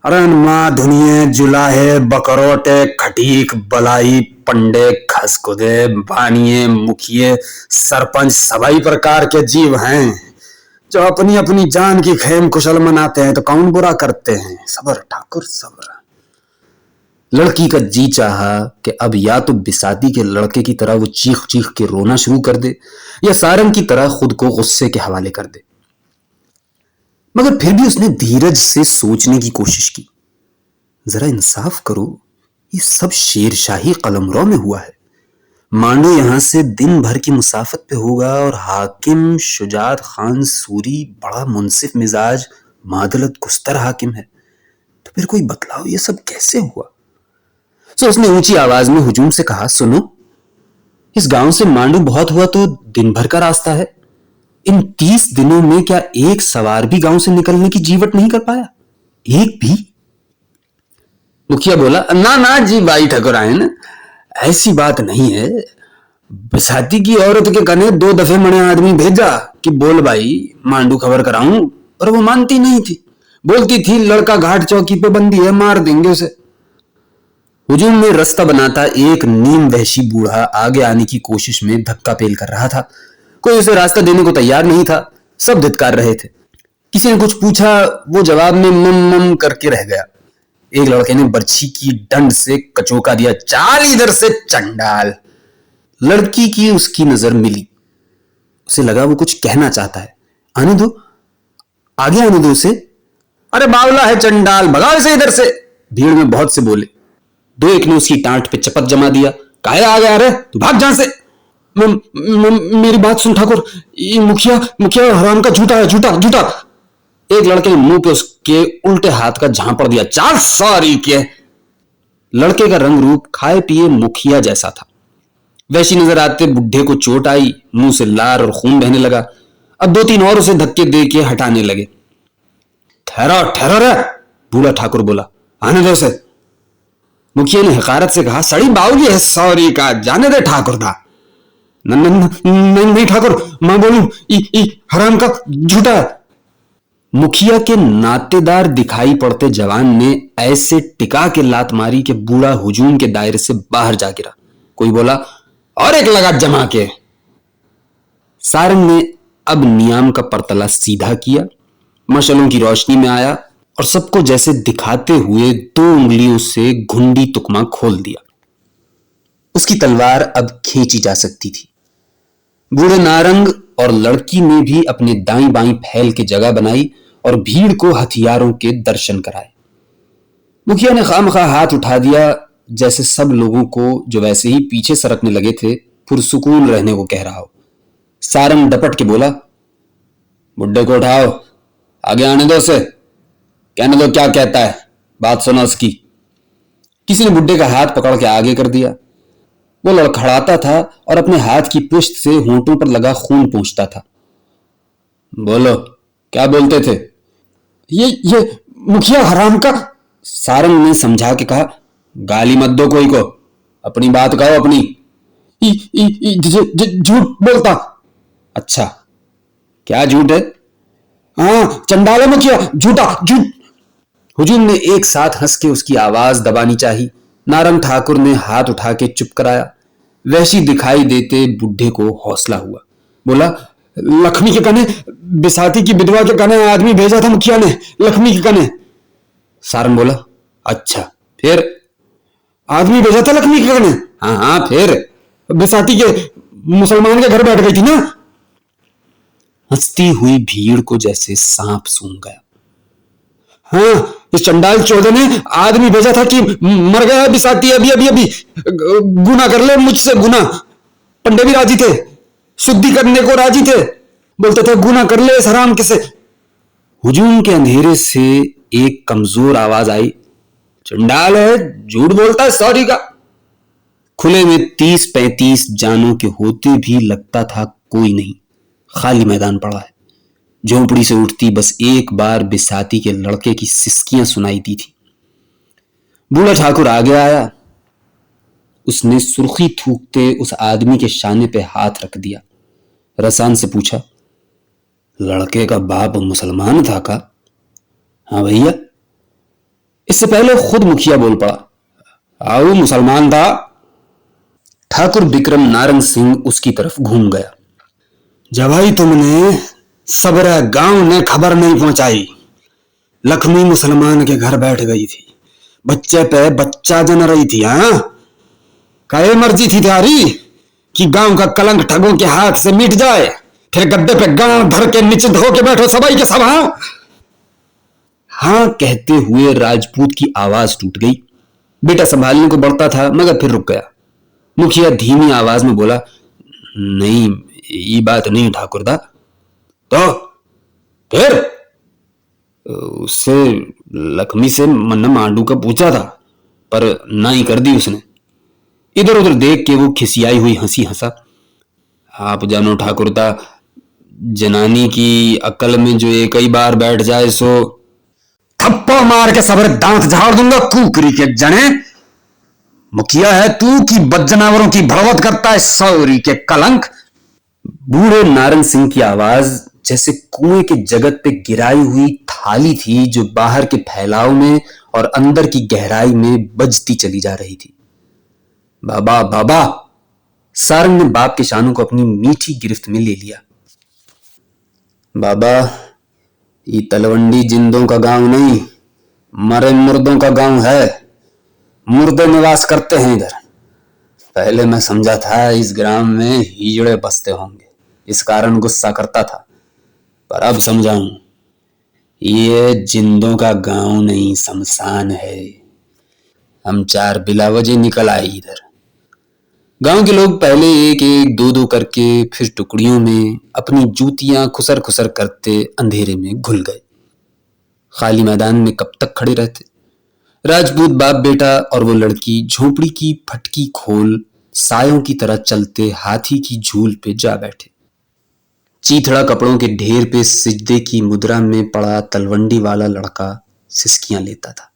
अरे माँ धुनिये जुलाहे बकरोटे खटीक बलाई पंडे खसकुदे बानिये मुखिए सरपंच सभी प्रकार के जीव हैं जो अपनी अपनी जान की खेम कुशल मनाते हैं तो कौन बुरा करते हैं। सबर ठाकुर सबर। लड़की का जी चाहा कि अब या तो बिसाती के लड़के की तरह वो चीख चीख के रोना शुरू कर दे या सारंग की तरह खुद को गुस्से के हवाले कर दे, मगर फिर भी उसने धीरज से सोचने की कोशिश की। जरा इंसाफ करो, ये सब शेरशाही कलमरों में हुआ है। मांडो यहां से दिन भर की मुसाफत पे होगा और हाकिम शुजात खान सूरी बड़ा मुंसिफ मिजाज मादलत गुस्तर हाकिम है, तो फिर कोई बतलाओ ये सब कैसे हुआ। तो उसने ऊंची आवाज में हुजूम से कहा, सुनो, इस गांव से मांडू बहुत हुआ तो दिन भर का रास्ता है। इन 30 दिनों में क्या एक सवार भी गांव से निकलने की जीवट नहीं कर पाया, एक भी। मुखिया बोला, ना ना जी भाई ठकुराइन, ऐसी बात नहीं है। बसाती की औरत के कने 2 दफे मैंने आदमी भेजा कि बोल भाई मांडू खबर कराऊं, पर वो मानती नहीं थी। बोलती थी लड़का घाट चौकी पे बंदी है, मार देंगे उसे। हुजूम में रास्ता बनाता एक नीम वहशी बूढ़ा आगे आने की कोशिश में धक्का पेल कर रहा था। कोई उसे रास्ता देने को तैयार नहीं था, सब धिक्कार रहे थे। किसी ने कुछ पूछा, वो जवाब में मम करके रह गया। एक लड़के ने बर्छी की डंड से कचोका दिया, चाल इधर से चंडाल। लड़की की उसकी नजर मिली, उसे लगा वो कुछ कहना चाहता है। आने दो, आगे आने दो उसे। अरे बावला है चंडाल, भगाओ इसे इधर से, भीड़ में बहुत से बोले। 2 एक ने उसकी टांट पे चपत जमा दिया, काहे आ गया रे, तू भाग जहां से। मेरी बात सुन ठाकुर, ये मुखिया हराम का झूठा है, झूठा झूठा। एक लड़के ने मुंह पे उसके उल्टे हाथ का झांपड़ दिया, चाल सॉरी के। लड़के का रंग रूप खाए पिए मुखिया जैसा था। वैसी नजर आते बुढ़े को चोट आई, मुंह से लार और खून बहने लगा। अब 2-3 और उसे धक्के दे के हटाने लगे। ठहरो रे, बूढ़ा ठाकुर बोला, आने दो उसे। मुखिया ने हकारत से कहा, सड़ी बाउली है सॉरी का, जाने दे ठाकुर दा। नहीं ठाकुर, मैं बोलूं हराम का झूठा है। मुखिया के नातेदार दिखाई पड़ते जवान ने ऐसे टिका के लात मारी कि बूढ़ा हुजूम के दायरे से बाहर जा गिरा। कोई बोला, और एक लगा जमा के। सारंग ने अब नियाम का परतला सीधा किया, मशालों की रोशनी में आया और सबको जैसे दिखाते हुए 2 उंगलियों से घुंडी तुकमा खोल दिया। उसकी तलवार अब खींची जा सकती थी। बूढ़े नारंग और लड़की ने भी अपने दाईं बाईं फैल के जगह बनाई और भीड़ को हथियारों के दर्शन कराए। मुखिया ने खामखा हाथ उठा दिया, जैसे सब लोगों को जो वैसे ही पीछे सरकने लगे थे पुरसुकून रहने को कह रहा हो। सारंग डपट के बोला, बुड्ढे को उठाओ, आगे आने दो उसे, कहने दो क्या कहता है, बात सुनो उसकी। किसी ने बुड्ढे का हाथ पकड़ के आगे कर दिया। वो लड़खड़ाता था और अपने हाथ की पुष्ट से होंठों पर लगा खून पोंछता था। बोलो, क्या बोलते थे? ये मुखिया हराम का, सारंग ने समझा के कहा। गाली मत दो कोई को, अपनी बात कहो अपनी। झूठ बोलता। अच्छा, क्या झूठ है? हाँ, चंडाला मुखिया, झूठा झूठ। हुजूम ने एक साथ हंस के उसकी आवाज दबानी चाही। नारंग ठाकुर ने हाथ उठा के चुप कराया। वैसी दिखाई देते बुढ़े को हौसला हुआ। बोला, लक्ष्मी के कने, बिसाती की विधवा के कने आदमी भेजा था मुखिया ने, लक्ष्मी के कने। सारंग बोला, अच्छा फिर? आदमी भेजा था लक्ष्मी के कने? हाँ हाँ, फिर? बिसाती के मुसलमान के घर बैठ गई थी ना। हंसती हुई भीड़ को जैसे सांप सूंघ गया। हाँ, इस चंडाल चौधरी ने आदमी भेजा था कि मर गया बिसाती, अभी अभी अभी गुना कर ले मुझसे गुना। पंडे भी राजी थे, शुद्धि करने को राजी थे, बोलते थे गुना कर ले इस हराम के से। हुजूम के अंधेरे से एक कमजोर आवाज आई, चंडाल है, झूठ बोलता है सॉरी का। खुले में 30-35 जानों के होते भी लगता था कोई नहीं, खाली मैदान पड़ा है। झोंपड़ी से उठती बस एक बार बिसाती के लड़के की सिसकियां सुनाई दी थी। बूढ़ा ठाकुर आगे आया। उसने सुर्खी थूकते उस आदमी के शाने पे हाथ रख दिया। रसान से पूछा, लड़के का बाप मुसलमान था का? हाँ भैया। इससे पहले खुद मुखिया बोल पड़ा, आओ मुसलमान था। ठाकुर विक्रम नारंग सिंह उसकी तरफ घूम गया। जब भाई तुमने सबरा गांव ने खबर नहीं पहुंचाई, लक्ष्मी मुसलमान के घर बैठ गई थी, बच्चे पे बच्चा जन रही थी। हाँ, कहे मर्जी थी तुम्हारी कि गांव का कलंक ठगों के हाथ से मिट जाए, फिर गद्दे पे गांव भर के निश्चित होके बैठो सबाई के सब। हाँ हाँ कहते हुए राजपूत की आवाज टूट गई। बेटा संभालने को बढ़ता था मगर फिर रुक गया। मुखिया धीमी आवाज में बोला, नहीं ये बात नहीं ठाकुरदा। तो फिर? उससे लक्ष्मी से मन मांडू का पूछा था, पर ना ही कर दी उसने। इधर उधर देख के वो खिसियाई हुई हंसी हंसा। आप जानो ठाकुरदा, जनानी की अकल में जो एक ही बार बैठ जाए सो थप्पड़ मार के सबरे दांत झाड़ दूंगा कुकरी के जने। मुखिया है तू कि बदजनावरों की भड़वत करता है, सौरी के कलंक। बूढ़े नारंग सिंह की आवाज जैसे कुएं के जगत पे गिराई हुई थाली थी जो बाहर के फैलाव में और अंदर की गहराई में बजती चली जा रही थी। बाबा बाबा। सारंग ने बाप के शानों को अपनी मीठी गिरफ्त में ले लिया। बाबा, ये तलवंडी जिंदों का गांव नहीं, मरे मुर्दों का गांव है। मुर्दे निवास करते हैं इधर। पहले मैं समझा था इस ग्राम में हिजड़े बसते होंगे, इस कारण गुस्सा करता था, पर अब समझा हूं ये जिंदों का गांव नहीं, शमशान है। हम चार बिलावजे निकल आए इधर। गांव के लोग पहले एक एक दो दो करके फिर टुकड़ियों में अपनी जूतियां खुसर खुसर करते अंधेरे में घुल गए। खाली मैदान में कब तक खड़े रहते? राजपूत बाप बेटा और वो लड़की झोपड़ी की फटकी खोल सायों की तरह चलते हाथी की झूल पे जा बैठे। चीथड़ा कपड़ों के ढेर पे सिजदे की मुद्रा में पड़ा तलवंडी वाला लड़का सिसकियां लेता था।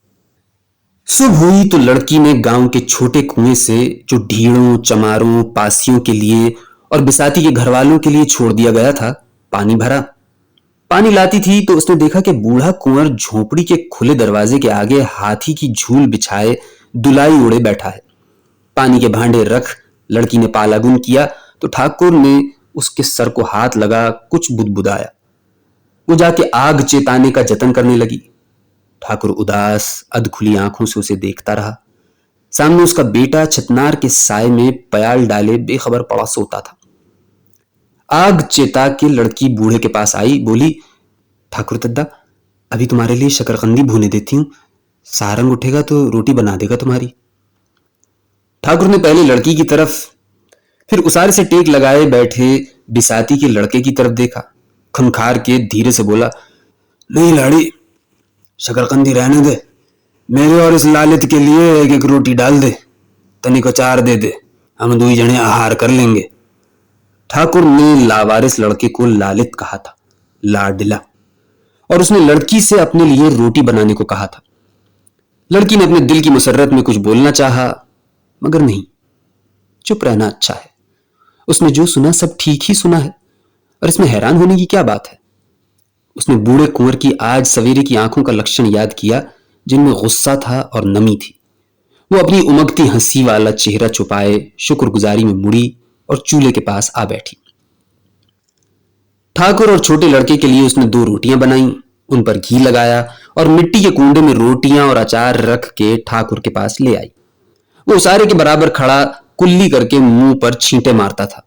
सुबह हुई तो लड़की ने गांव के छोटे कुएं से, जो ढीड़ों चमारों पासियों के लिए और बिसाती के घर वालों के लिए छोड़ दिया गया था, पानी भरा। पानी लाती थी तो उसने देखा कि बूढ़ा कुंवर झोपड़ी के खुले दरवाजे के आगे हाथी की झूल बिछाए दुलाई ओढ़े बैठा है। पानी के भांडे रख लड़की ने पालागुन किया तो ठाकुर ने उसके सर को हाथ लगा कुछ बुदबुदाया। वो जाके आग चेताने का जतन करने लगी। ठाकुर उदास अधखुली आंखों से उसे देखता रहा। सामने उसका बेटा छतनार के साय में प्याल डाले बेखबर पड़ा सोता था। आग चेता के लड़की बूढ़े के पास आई, बोली, ठाकुर दद्दा, अभी तुम्हारे लिए शकरकंदी भूने देती हूं, सारंग उठेगा तो रोटी बना देगा तुम्हारी। ठाकुर ने पहले लड़की की तरफ, फिर उसारे से टेक लगाए बैठे बिसाती के लड़के की तरफ देखा। खनखार के धीरे से बोला, नहीं लाड़ी, शकरकंदी रहने दे, मेरे और इस लालित के लिए एक एक रोटी डाल दे, तनिक अचार दे दे, हम दुई जने आहार कर लेंगे। ठाकुर ने लावारिस लड़के को लालित कहा था, लाडला, और उसने लड़की से अपने लिए रोटी बनाने को कहा था। लड़की ने अपने दिल की मुसर्रत में कुछ बोलना चाहा, मगर नहीं, चुप रहना अच्छा है। उसने जो सुना सब ठीक ही सुना है, और इसमें हैरान होने की क्या बात है। उसने बूढ़े कुंवर की आज सवेरे की आंखों का लक्षण याद किया, जिनमें गुस्सा था और नमी थी। वो अपनी उमगती हंसी वाला चेहरा छुपाए शुक्रगुजारी में मुड़ी और चूल्हे के पास आ बैठी। ठाकुर और छोटे लड़के के लिए उसने 2 रोटियां बनाई, उन पर घी लगाया और मिट्टी के कूंडे में रोटियां और अचार रख के ठाकुर के पास ले आई। वो उसारे के बराबर खड़ा कुल्ली करके मुंह पर छींटे मारता था।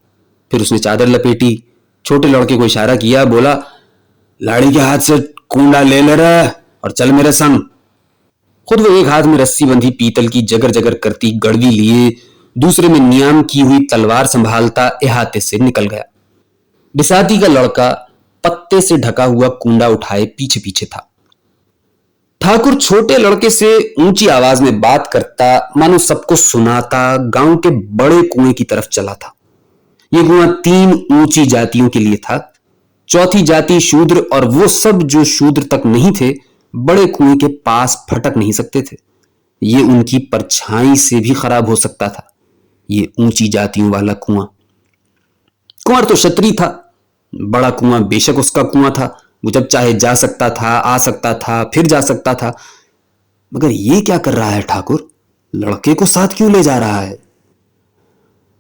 फिर उसने चादर लपेटी, छोटे लड़के को इशारा किया, बोला, लाड़ी के हाथ से कूंडा ले ले रहा और चल मेरे संग। खुद वो एक हाथ में रस्सी बंधी पीतल की जगर जगर करती गड़वी लिए, दूसरे में नियाम की हुई तलवार संभालता इहाते से निकल गया। बिसाती का लड़का पत्ते से ढका हुआ कूंडा उठाए पीछे पीछे था। ठाकुर छोटे लड़के से ऊंची आवाज में बात करता, मानो सबको सुनाता, गांव के बड़े कुएं की तरफ चला था। यह कुआं 3 ऊंची जातियों के लिए था। चौथी जाति शूद्र, और वो सब जो शूद्र तक नहीं थे, बड़े कुएं के पास फटक नहीं सकते थे। ये उनकी परछाई से भी खराब हो सकता था, ये ऊंची जातियों वाला कुआं। कुंवर तो क्षत्रिय था, बड़ा कुआं बेशक उसका कुआं था, वो जब चाहे जा सकता था, आ सकता था, फिर जा सकता था। मगर ये क्या कर रहा है ठाकुर? लड़के को साथ क्यों ले जा रहा है?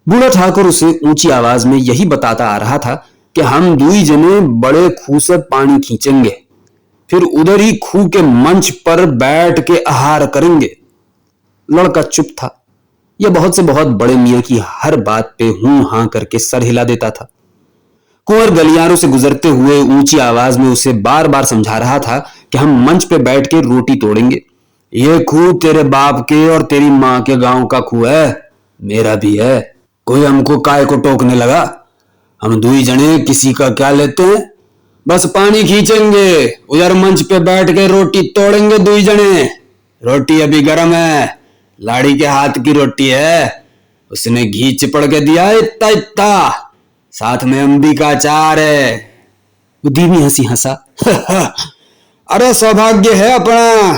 बूढ़ा ठाकुर उसे ऊंची आवाज में यही बताता आ रहा था कि हम 2 जने बड़े खूह से पानी खींचेंगे, फिर उधर ही खूह के मंच पर बैठ के आहार करेंगे। लड़का चुप था। यह बहुत से बहुत बड़े मियां की हर बात पे हूं हां करके सर हिला देता था। कुंवर गलियारों से गुजरते हुए ऊंची आवाज में उसे बार बार समझा रहा था कि हम मंच पे बैठ के रोटी तोड़ेंगे। ये खूह तेरे बाप के और तेरी मां के गांव का खूह है, मेरा भी है। कोई हमको काय को टोकने लगा? हम 2 जने किसी का क्या लेते हैं? बस पानी खींचेंगे, उधर मंच पे बैठ के रोटी तोड़ेंगे 2 जने। रोटी अभी गर्म है, लाड़ी के हाथ की रोटी है, उसने घी चिपड़ के दिया इतना इतना, साथ में अम्बी का अचार है। वो धीमी हंसी हंसा। अरे सौभाग्य है अपना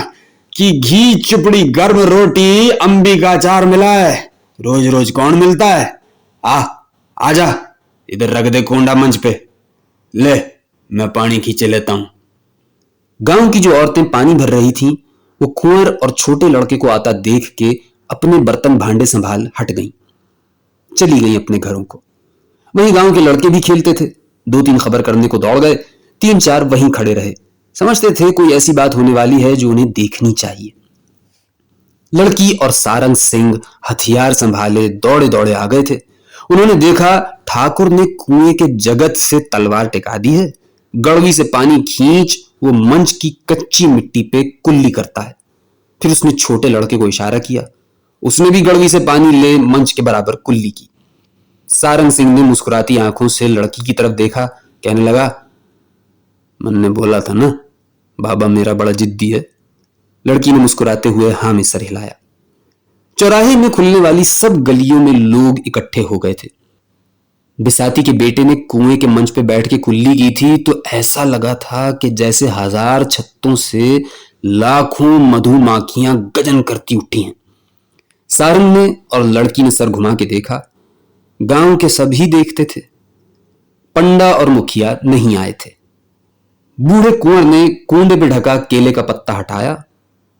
कि घी चिपड़ी गर्म रोटी अम्बी का अचार मिला है, रोज रोज कौन मिलता है। आजा, इधर रख दे कोंडा मंच पे, ले मैं पानी खींचे लेता हूं। गांव की जो औरतें पानी भर रही थीं, वो कुंवर और छोटे लड़के को आता देख के अपने बर्तन भांडे संभाल हट गईं, चली गईं अपने घरों को। वहीं गांव के लड़के भी खेलते थे। 2-3 खबर करने को दौड़ गए, 3-4 वहीं खड़े रहे, समझते थे कोई ऐसी बात होने वाली है जो उन्हें देखनी चाहिए। लड़की और सारंग सिंह हथियार संभाले दौड़े दौड़े आ गए थे। उन्होंने देखा ठाकुर ने कुएं के जगत से तलवार टिका दी है। गड़वी से पानी खींच वो मंच की कच्ची मिट्टी पे कुल्ली करता है। फिर उसने छोटे लड़के को इशारा किया, उसने भी गड़वी से पानी ले मंच के बराबर कुल्ली की। सारंग सिंह ने मुस्कुराती आंखों से लड़की की तरफ देखा, कहने लगा, मन ने बोला था ना, बाबा मेरा बड़ा जिद्दी है। लड़की ने मुस्कुराते हुए हां में सर हिलाया। चौराहे में खुलने वाली सब गलियों में लोग इकट्ठे हो गए थे। बिसाती के बेटे ने कुएं के मंच पे बैठ के कुल्ली की थी तो ऐसा लगा था कि जैसे 1000 छत्तों से लाखों मधुमाखियां गजन करती उठी हैं। सारंग ने और लड़की ने सर घुमा के देखा। गांव के सभी देखते थे, पंडा और मुखिया नहीं आए थे। बूढ़े कुंवर ने कूंडे पे ढका केले का पत्ता हटाया,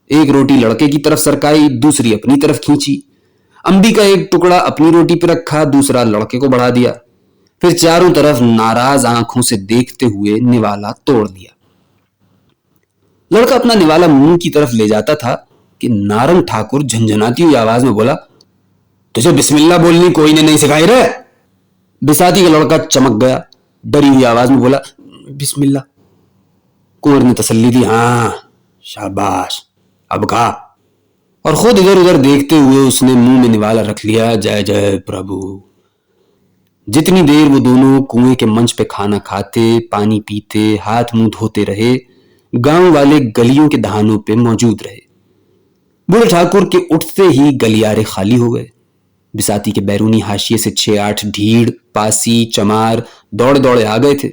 एक रोटी लड़के की तरफ सरकाई, दूसरी अपनी तरफ खींची। अंबी का एक टुकड़ा अपनी रोटी पे रखा, दूसरा लड़के को बढ़ा दिया। फिर चारों तरफ नाराज आंखों से देखते हुए निवाला तोड़ दिया। लड़का अपना निवाला मुंह की तरफ ले जाता था कि नारंग ठाकुर झंझनाती हुई आवाज में बोला, तुझे बिस्मिल्लाह बोलनी कोई ने नहीं सिखाई रे? बिसाती का लड़का चमक गया, डरी हुई आवाज में बोला, बिस्मिल्लाह। कुंवर ने तसल्ली दी, हाँ शाबाश, अब खा। और खुद इधर उधर देखते हुए उसने मुंह में निवाला रख लिया, जय जय प्रभु। जितनी देर वो दोनों कुएं के मंच पे खाना खाते, पानी पीते, हाथ मुंह धोते रहे, गांव वाले गलियों के दहानों पे मौजूद रहे। बूढ़े ठाकुर के उठते ही गलियारे खाली हो गए। बिसाती के बैरूनी हाशिए से 6-8 ढीड़, पासी, चमार दौड़े दौड़े आ गए थे।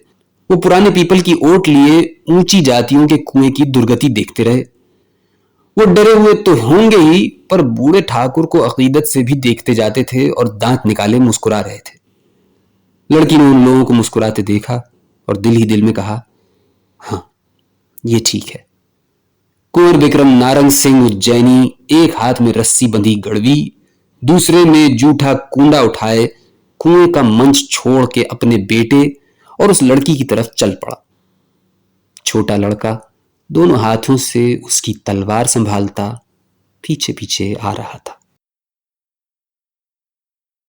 वो पुराने पीपल की ओट लिए ऊंची जातियों के कुएं की दुर्गति देखते रहे। वो डरे हुए तो होंगे ही, पर बूढ़े ठाकुर को अकीदत से भी देखते जाते थे और दांत निकाले मुस्कुरा रहे थे। लड़की ने उन लोगों को मुस्कुराते देखा और दिल ही दिल में कहा, हाँ ये ठीक है। कुंवर विक्रम नारंग सिंह उज्जैनी एक हाथ में रस्सी बंधी गड़वी, दूसरे में जूठा कूंडा उठाए कुएं का मंच छोड़ के अपने बेटे और उस लड़की की तरफ चल पड़ा। छोटा लड़का दोनों हाथों से उसकी तलवार संभालता पीछे पीछे आ रहा था।